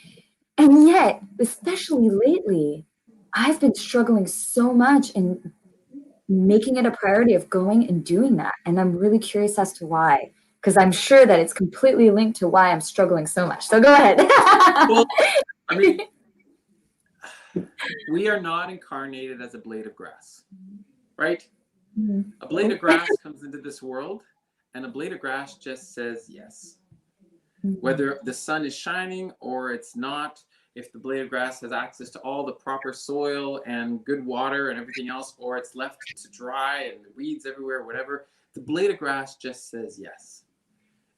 and yet, especially lately, I've been struggling so much in making it a priority of going and doing that. And I'm really curious as to why, because I'm sure that it's completely linked to why I'm struggling so much. So go ahead. Well, I mean, we are not incarnated as a blade of grass, right? Mm-hmm. A blade of grass comes into this world, and a blade of grass just says yes. Mm-hmm. Whether the sun is shining or it's not, if the blade of grass has access to all the proper soil and good water and everything else, or it's left to dry and the weeds everywhere, whatever, the blade of grass just says yes.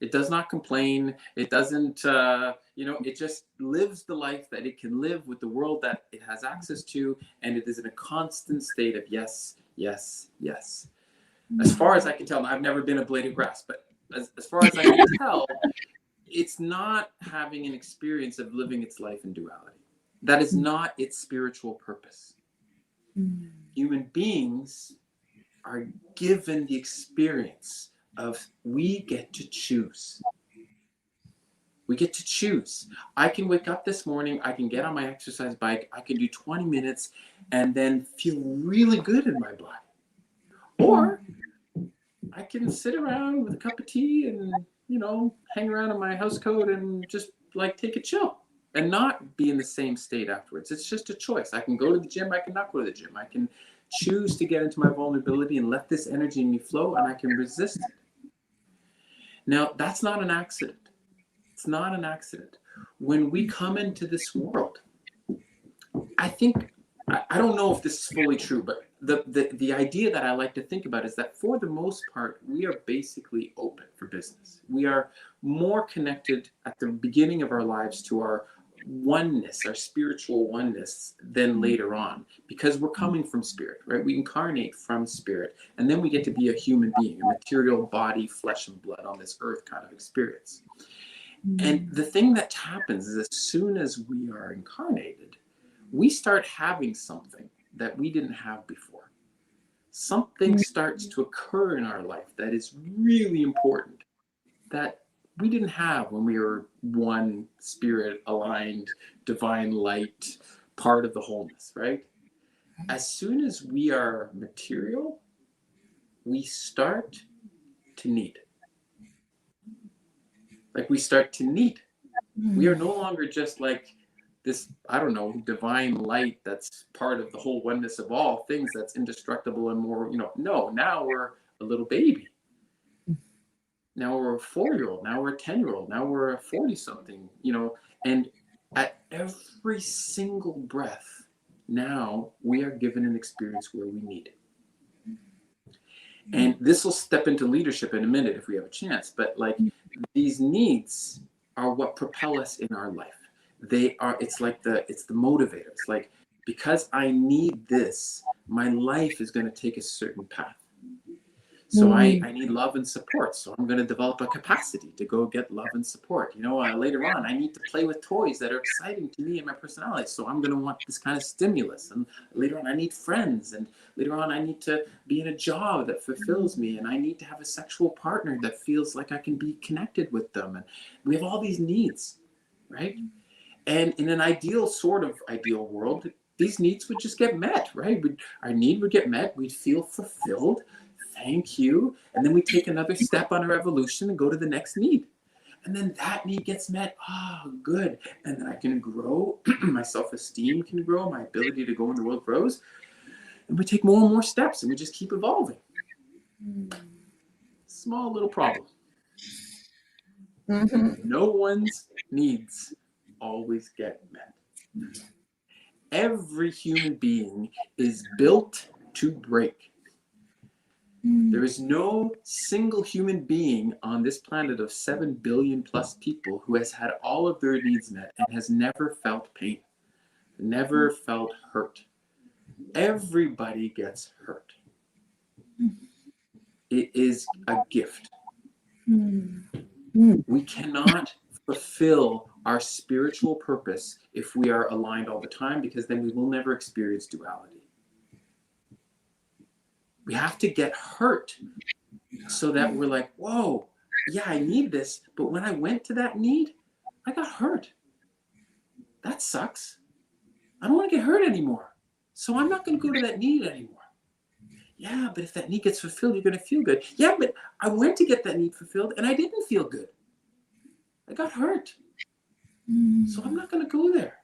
It does not complain. It doesn't, it just lives the life that it can live with the world that it has access to. And it is in a constant state of yes, yes, yes. As far as I can tell, I've never been a blade of grass, but as far as I can tell, it's not having an experience of living its life in duality. That is not its spiritual purpose. Human beings are given the experience of we get to choose. We get to choose. I can wake up this morning, I can get on my exercise bike, I can do 20 minutes and then feel really good in my body. Or I can sit around with a cup of tea and, hang around in my house coat and just like take a chill and not be in the same state afterwards. It's just a choice. I can go to the gym, I can not go to the gym. I can choose to get into my vulnerability and let this energy in me flow, and I can resist it. Now, that's not an accident. It's not an accident. When we come into this world, I think, I don't know if this is fully true, but the idea that I like to think about is that for the most part, we are basically open for business. We are more connected at the beginning of our lives to our oneness, our spiritual oneness, than later on, because we're coming from spirit, right? We incarnate from spirit, and then we get to be a human being, a material body, flesh and blood on this earth kind of experience. And the thing that happens is, as soon as we are incarnated, we start having something that we didn't have before. Something starts to occur in our life that is really important, that we didn't have when we were one spirit aligned, divine light, part of the wholeness, right? As soon as we are material, we start to need. Like we start to need. We are no longer just like this, divine light that's part of the whole oneness of all things, that's indestructible and more, no, now we're a little baby. Now we're a 4-year-old, now we're a 10-year-old, now we're a 40-something, and at every single breath, now we are given an experience where we need it. And this will step into leadership in a minute if we have a chance, but like these needs are what propel us in our life. It's the motivator. It's like, because I need this, my life is going to take a certain path. So I need love and support. So I'm going to develop a capacity to go get love and support. Later on, I need to play with toys that are exciting to me and my personality. So I'm going to want this kind of stimulus. And later on, I need friends. And later on, I need to be in a job that fulfills me. And I need to have a sexual partner that feels like I can be connected with them. And we have all these needs, right? And in an ideal world, these needs would just get met, right? Our need would get met. We'd feel fulfilled. Thank you. And then we take another step on our evolution and go to the next need. And then that need gets met. Oh, good. And then I can grow. My self-esteem can grow. My ability to go in the world grows. And we take more and more steps and we just keep evolving. Small little problem. No one's needs always get met. Every human being is built to break. There is no single human being on this planet of 7 billion plus people who has had all of their needs met and has never felt pain, never felt hurt. Everybody gets hurt. It is a gift. We cannot fulfill our spiritual purpose if we are aligned all the time, because then we will never experience duality. We have to get hurt so that we're like, whoa, yeah, I need this. But when I went to that need, I got hurt. That sucks. I don't want to get hurt anymore. So I'm not going to go to that need anymore. Yeah, but if that need gets fulfilled, you're going to feel good. Yeah, but I went to get that need fulfilled and I didn't feel good. I got hurt. So I'm not going to go there.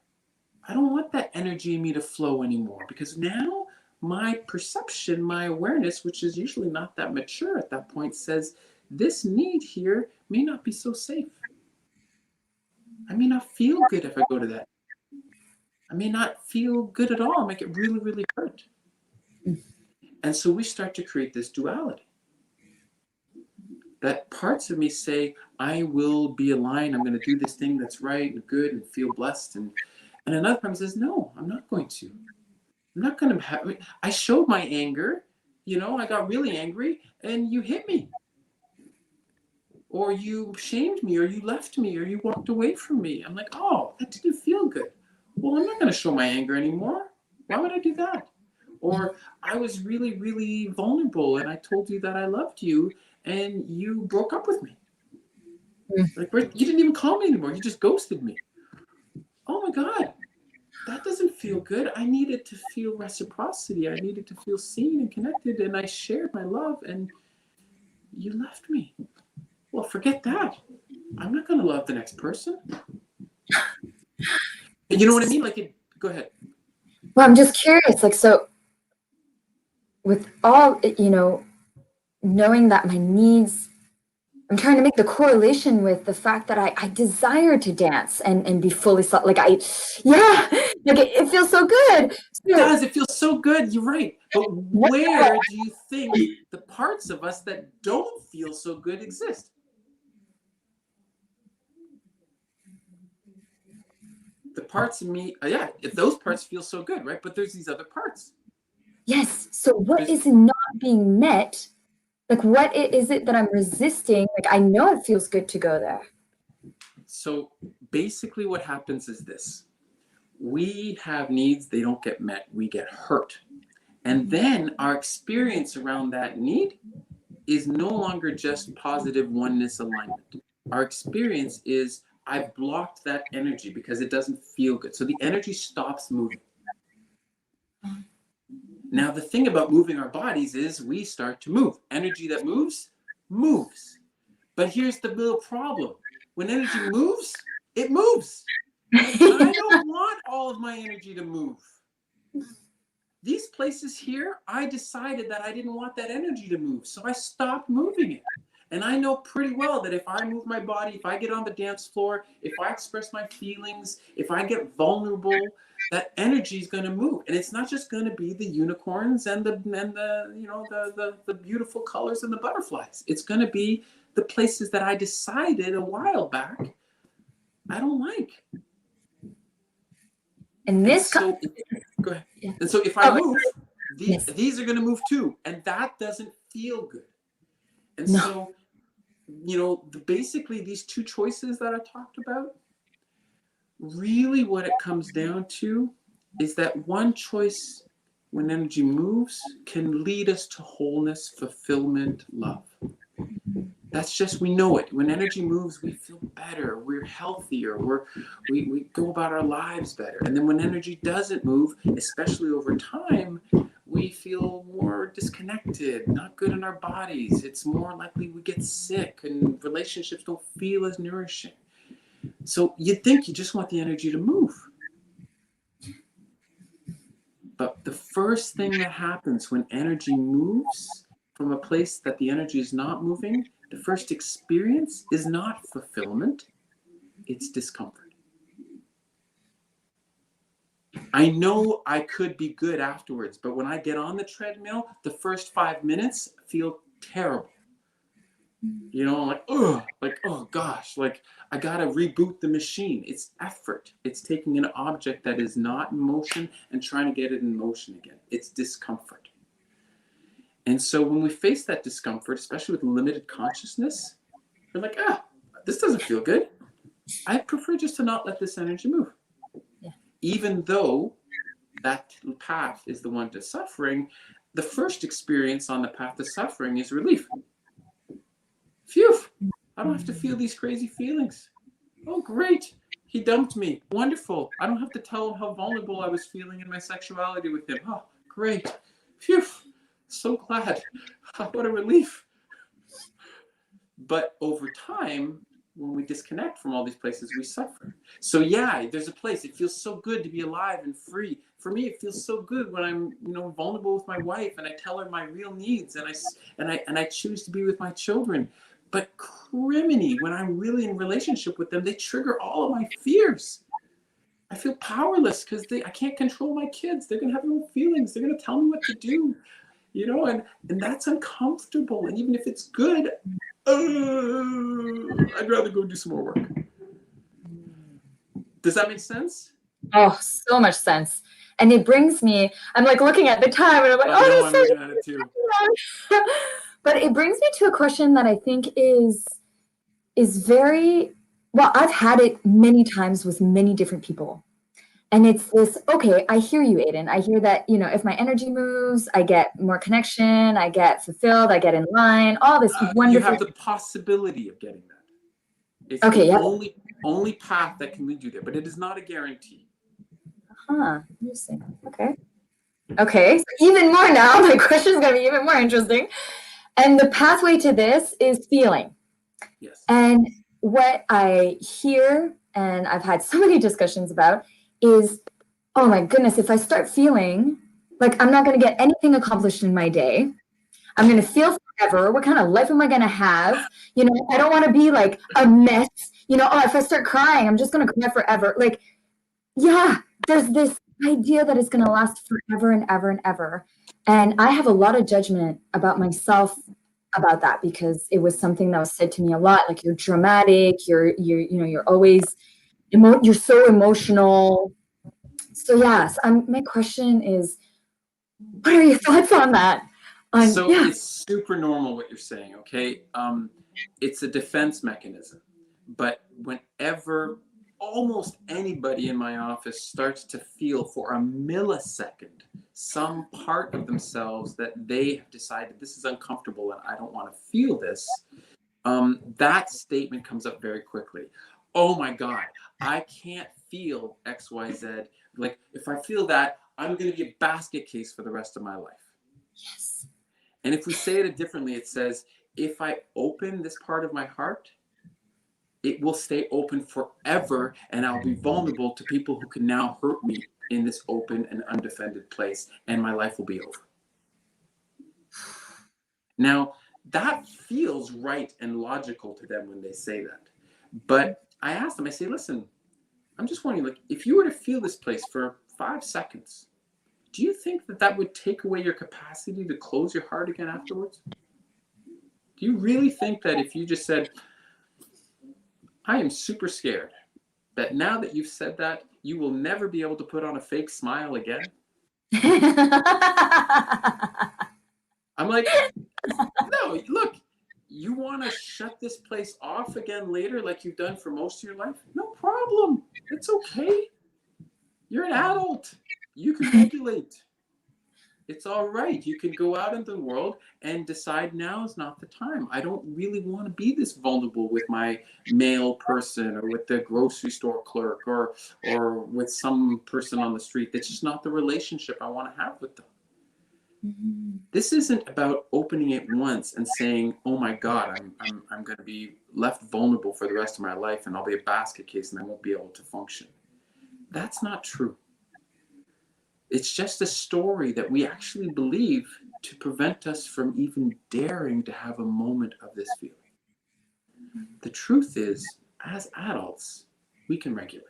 I don't want that energy in me to flow anymore, because now my perception, my awareness, which is usually not that mature at that point, says this need here may not be so safe. I may not feel good if I go to that. I may not feel good at all. I might get really, really hurt. And so we start to create this duality. That parts of me say, I will be aligned. I'm going to do this thing that's right and good and feel blessed. And another part says, no, I'm not going to. I'm not going to have it. I showed my anger. I got really angry and you hit me. Or you shamed me, or you left me, or you walked away from me. I'm like, oh, that didn't feel good. Well, I'm not going to show my anger anymore. Why would I do that? Or I was really, really vulnerable and I told you that I loved you and you broke up with me. Like, you didn't even call me anymore. You just ghosted me. Oh my God, that doesn't feel good. I needed to feel reciprocity. I needed to feel seen and connected, and I shared my love and you left me. Well, forget that. I'm not going to love the next person. And you know what I mean? Go ahead. Well, I'm just curious, so with all, knowing that my needs, I'm trying to make the correlation with the fact that I desire to dance and be fully, it feels so good. It does. It feels so good. You're right. But where do you think the parts of us that don't feel so good exist? The parts of me, if those parts feel so good, right? But there's these other parts. Yes. So what is not being met? What is it that I'm resisting? I know it feels good to go there. So basically what happens is this. We have needs, they don't get met. We get hurt. And then our experience around that need is no longer just positive oneness alignment. Our experience is, I've blocked that energy because it doesn't feel good. So the energy stops moving. Now, the thing about moving our bodies is we start to move. Energy that moves, moves. But here's the little problem. When energy moves, it moves. And I don't want all of my energy to move. These places here, I decided that I didn't want that energy to move. So I stopped moving it. And I know pretty well that if I move my body, if I get on the dance floor, if I express my feelings, if I get vulnerable, that energy is going to move. And it's not just going to be the unicorns and the beautiful colors and the butterflies. It's going to be the places that I decided a while back I don't like. And this go ahead. Yeah. And so if I move, these are going to move too. And that doesn't feel good. And No. so, you know, basically these two choices that I talked about, really what it comes down to is that one choice, when energy moves, can lead us to wholeness, fulfillment, love. That's just, we know it. When energy moves, we feel better, we're healthier, we go about our lives better. And then when energy doesn't move, especially over time, we feel more disconnected, not good in our bodies. It's more likely we get sick and relationships don't feel as nourishing. So you'd think you just want the energy to move. But the first thing that happens when energy moves from a place that the energy is not moving, the first experience is not fulfillment, it's discomfort. I know I could be good afterwards, but when I get on the treadmill, the first 5 minutes feel terrible. You know, like, oh gosh, like I gotta reboot the machine. It's effort. It's taking an object that is not in motion and trying to get it in motion again. It's discomfort. And so when we face that discomfort, especially with limited consciousness, we're like, this doesn't feel good. I prefer just to not let this energy move. Yeah. Even though that path is the one to suffering, the first experience on the path to suffering is relief. Phew, I don't have to feel these crazy feelings. Oh, great. He dumped me. Wonderful. I don't have to tell him how vulnerable I was feeling in my sexuality with him. Oh, great. Phew. So glad. What a relief. But over time, when we disconnect from all these places, we suffer. So yeah, there's a place. It feels so good to be alive and free. For me, it feels so good when I'm, vulnerable with my wife and I tell her my real needs and I choose to be with my children. But criminy, when I'm really in relationship with them, they trigger all of my fears. I feel powerless because I can't control my kids. They're gonna have their own feelings. They're gonna tell me what to do, and that's uncomfortable. And even if it's good, I'd rather go do some more work. Does that make sense? Oh, so much sense. And it brings me, I'm like looking at the time and I'm like, I'm looking at it too. But it brings me to a question that I think is very, well, I've had it many times with many different people. And it's this, okay, I hear you, Aidan. I hear that, if my energy moves, I get more connection, I get fulfilled, I get in line, all this wonderful. You have the possibility of getting that. It's okay, the only path that can lead you there, but it is not a guarantee. Interesting. Okay, so even more now, my question is going to be even more interesting. And the pathway to this is feeling. Yes. And what I hear, and I've had so many discussions about, is, oh my goodness, if I start feeling like I'm not going to get anything accomplished in my day, I'm going to feel forever. What kind of life am I going to have? I don't want to be like a mess. If I start crying, I'm just going to cry forever. Like, yeah, there's this idea that it's going to last forever and ever and ever. And I have a lot of judgment about myself about that because it was something that was said to me a lot. Like, you're dramatic. You're always, you're so emotional. So yes, my question is, what are your thoughts on that? It's super normal what you're saying, okay? It's a defense mechanism. But whenever almost anybody in my office starts to feel for a millisecond some part of themselves that they have decided this is uncomfortable and I don't want to feel this, that statement comes up very quickly. Oh my God, I can't feel XYZ. Like, if I feel that, I'm going to be a basket case for the rest of my life. Yes. And if we say it differently, it says, if I open this part of my heart, it will stay open forever, and I'll be vulnerable to people who can now hurt me in this open and undefended place, and my life will be over. Now, that feels right and logical to them when they say that. But I ask them, I say, listen, I'm just wondering, like, if you were to feel this place for 5 seconds, do you think that would take away your capacity to close your heart again afterwards? Do you really think that if you just said, I am super scared, that now that you've said that, you will never be able to put on a fake smile again? I'm like, no, look, You want to shut this place off again later like you've done for most of your life? No problem. It's okay. You're an adult. You can regulate. It's all right. You can go out into the world and decide now is not the time. I don't really want to be this vulnerable with my male person or with the grocery store clerk or with some person on the street. That's just not the relationship I want to have with them. This isn't about opening it once and saying, oh my God, I'm going to be left vulnerable for the rest of my life and I'll be a basket case and I won't be able to function. That's not true. It's just a story that we actually believe to prevent us from even daring to have a moment of this feeling. The truth is, as adults, we can regulate.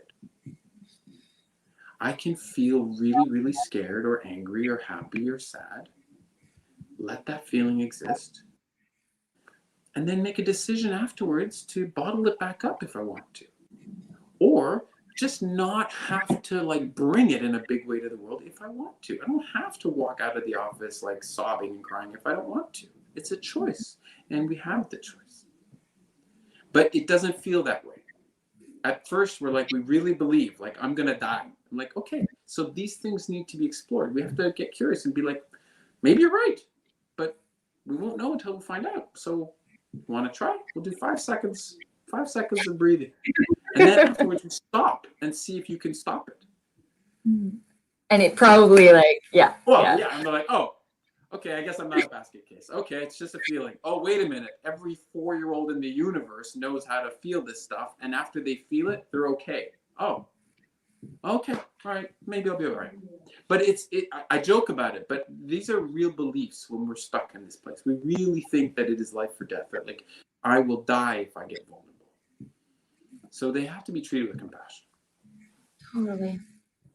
I can feel really, really scared or angry or happy or sad. Let that feeling exist. And then make a decision afterwards to bottle it back up if I want to. Or just not have to like bring it in a big way to the world if I want to. I don't have to walk out of the office like sobbing and crying if I don't want to. It's a choice, and we have the choice. But it doesn't feel that way. At first, we're like, we really believe, like, I'm going to die. I'm like, okay, so these things need to be explored. We have to get curious and be like, maybe you're right, but we won't know until we find out. So, want to try? We'll do 5 seconds, 5 seconds of breathing. And then afterwards, you stop and see if you can stop it. And it probably like, yeah. Well, yeah. And they're like, oh, okay, I guess I'm not a basket case. Okay, it's just a feeling. Oh, wait a minute. Every 4-year-old in the universe knows how to feel this stuff. And after they feel it, they're okay. Oh, okay. All right. Maybe I'll be all right. But I joke about it, but these are real beliefs when we're stuck in this place. We really think that it is life or death, that like, I will die if I get vulnerable. So they have to be treated with compassion. Totally.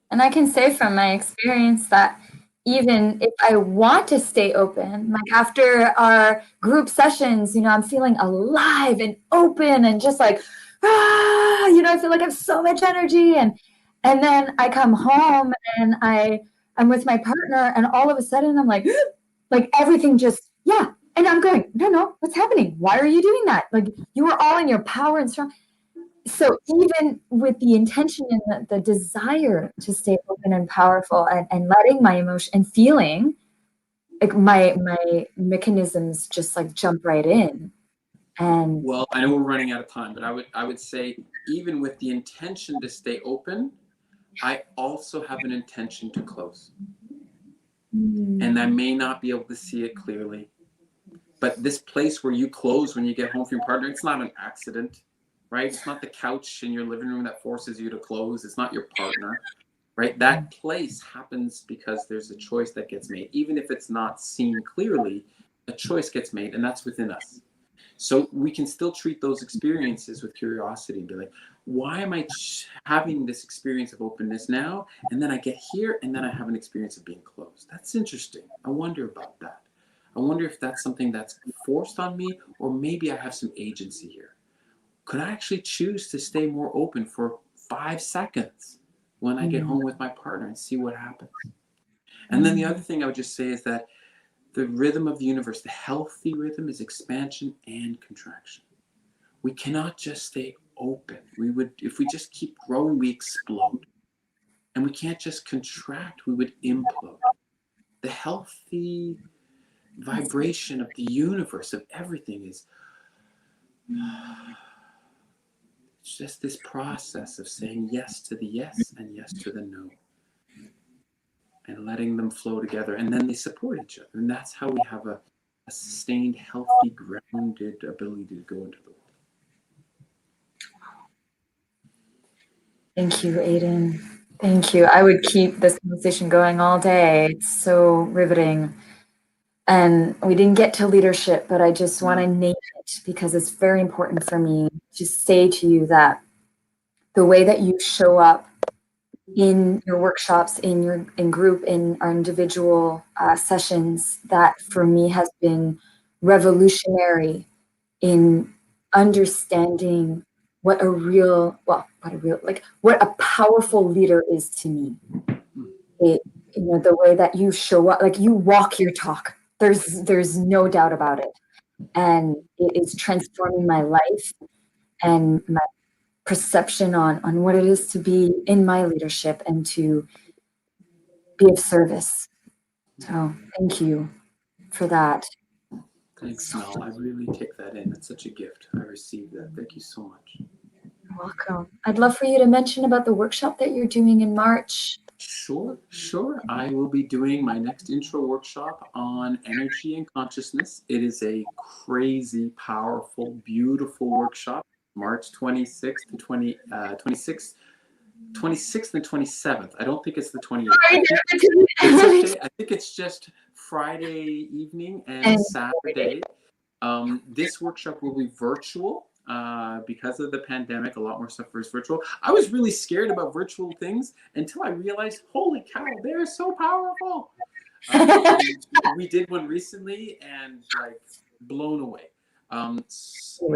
And I can say from my experience that even if I want to stay open, like after our group sessions, I'm feeling alive and open and just like, I feel like I have so much energy. And then I come home and I'm with my partner and all of a sudden I'm like everything just, yeah. And I'm going, no, what's happening? Why are you doing that? Like you were all in your power and strong. So even with the intention and the desire to stay open and powerful and letting my emotion and feeling, like my mechanisms just like jump right in. And well, I know we're running out of time, but I would say even with the intention to stay open, I also have an intention to close. And I may not be able to see it clearly. But this place where you close when you get home from your partner, it's not an accident, right? It's not the couch in your living room that forces you to close. It's not your partner, right? That place happens because there's a choice that gets made. Even if it's not seen clearly, a choice gets made, and that's within us. So we can still treat those experiences with curiosity and be like, why am I having this experience of openness now? And then I get here, and then I have an experience of being closed. That's interesting. I wonder about that. I wonder if that's something that's forced on me, or maybe I have some agency here. Could I actually choose to stay more open for 5 seconds when I get home with my partner and see what happens? And then the other thing I would just say is that the rhythm of the universe, the healthy rhythm, is expansion and contraction. We cannot just stay open. If we just keep growing, we explode. And we can't just contract, we would implode. The healthy vibration of the universe, of everything, is it's just this process of saying yes to the yes and yes to the no, and letting them flow together, and then they support each other, and that's how we have a sustained, healthy, grounded ability to go into the world. thank you, Aidan. Thank you. I would keep this conversation going all day. It's so riveting. And we didn't get to leadership, but I just want to name it because it's very important for me to say to you that the way that you show up in your workshops, in group, in our individual sessions, that for me has been revolutionary in understanding what a powerful leader is to me. The way that you show up, like you walk your talk. There's no doubt about it. and it is transforming my life and my perception on what it is to be in my leadership and to be of service. So thank you for that. Thanks, Mel. I really take that in. It's such a gift. I received that. Thank you so much. You're welcome. I'd love for you to mention about the workshop that you're doing in March. Sure. I will be doing my next intro workshop on energy and consciousness. It is a crazy, powerful, beautiful workshop. March 26th to 26th, 26th and 27th. I don't think it's the 28th. It's okay. I think it's just Friday evening and Saturday. This workshop will be virtual because of the pandemic. A lot more stuff is virtual. I was really scared about virtual things until I realized, holy cow, they're so powerful. We did one recently and like blown away.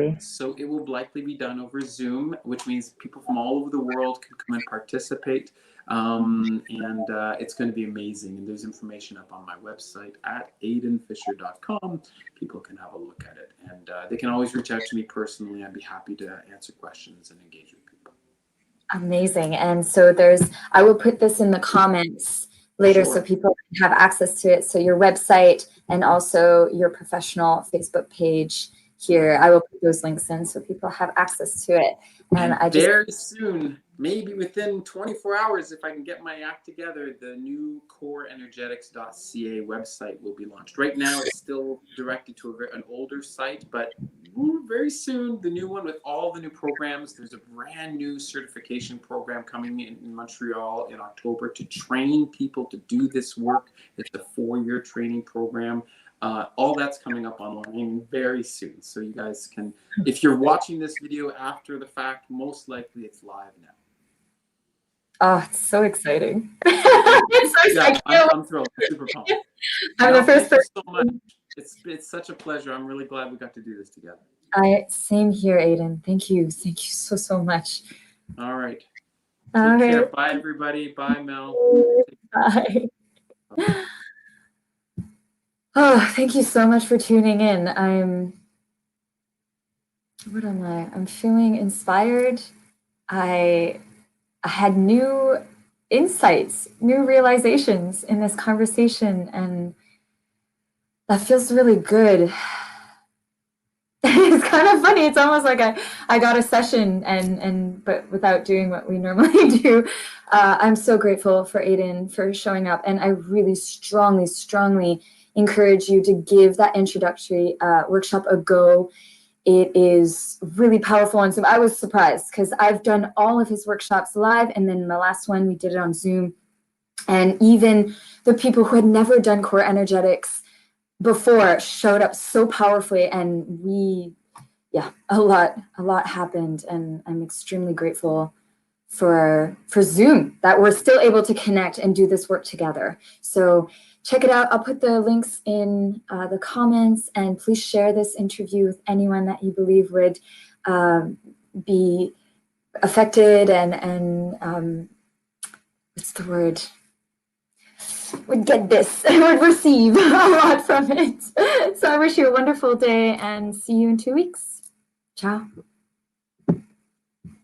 So it will likely be done over Zoom, which means people from all over the world can come and participate. And it's going to be amazing. And there's information up on my website at aidanfisher.com. People can have a look at it. And they can always reach out to me personally. I'd be happy to answer questions and engage with people. Amazing. And so I will put this in the comments later so people can have access to it. So your website and also your professional Facebook page here, I will put those links in so people have access to it. And very soon, maybe within 24 hours, if I can get my act together, the new coreenergetics.ca website will be launched. Right now, it's still directed to an older site, but very soon, the new one with all the new programs. There's a brand new certification program coming in Montreal in October to train people to do this work. It's a 4-year training program. All that's coming up online very soon. So you guys can, if you're watching this video after the fact, most likely it's live now. Oh, it's so exciting. I'm thrilled. I'm super pumped. I'm the first person. So much. It's such a pleasure. I'm really glad we got to do this together. Same here, Aidan. Thank you. Thank you so much. All right. Take care. Bye, everybody. Bye, Mel. Bye. Oh, thank you so much for tuning in. What am I? I'm feeling inspired. I had new insights, new realizations in this conversation, and that feels really good. It's kind of funny. It's almost like I got a session but without doing what we normally do. I'm so grateful for Aidan for showing up, and I really strongly encourage you to give that introductory workshop a go. It is really powerful on Zoom. I was surprised because I've done all of his workshops live, and then the last one we did it on Zoom. And even the people who had never done core energetics before showed up so powerfully, and a lot happened, and I'm extremely grateful for Zoom that we're still able to connect and do this work together. So check it out. I'll put the links in the comments, and please share this interview with anyone that you believe would be affected and what's the word? Would get this, would receive a lot from it. So I wish you a wonderful day and see you in 2 weeks. Ciao.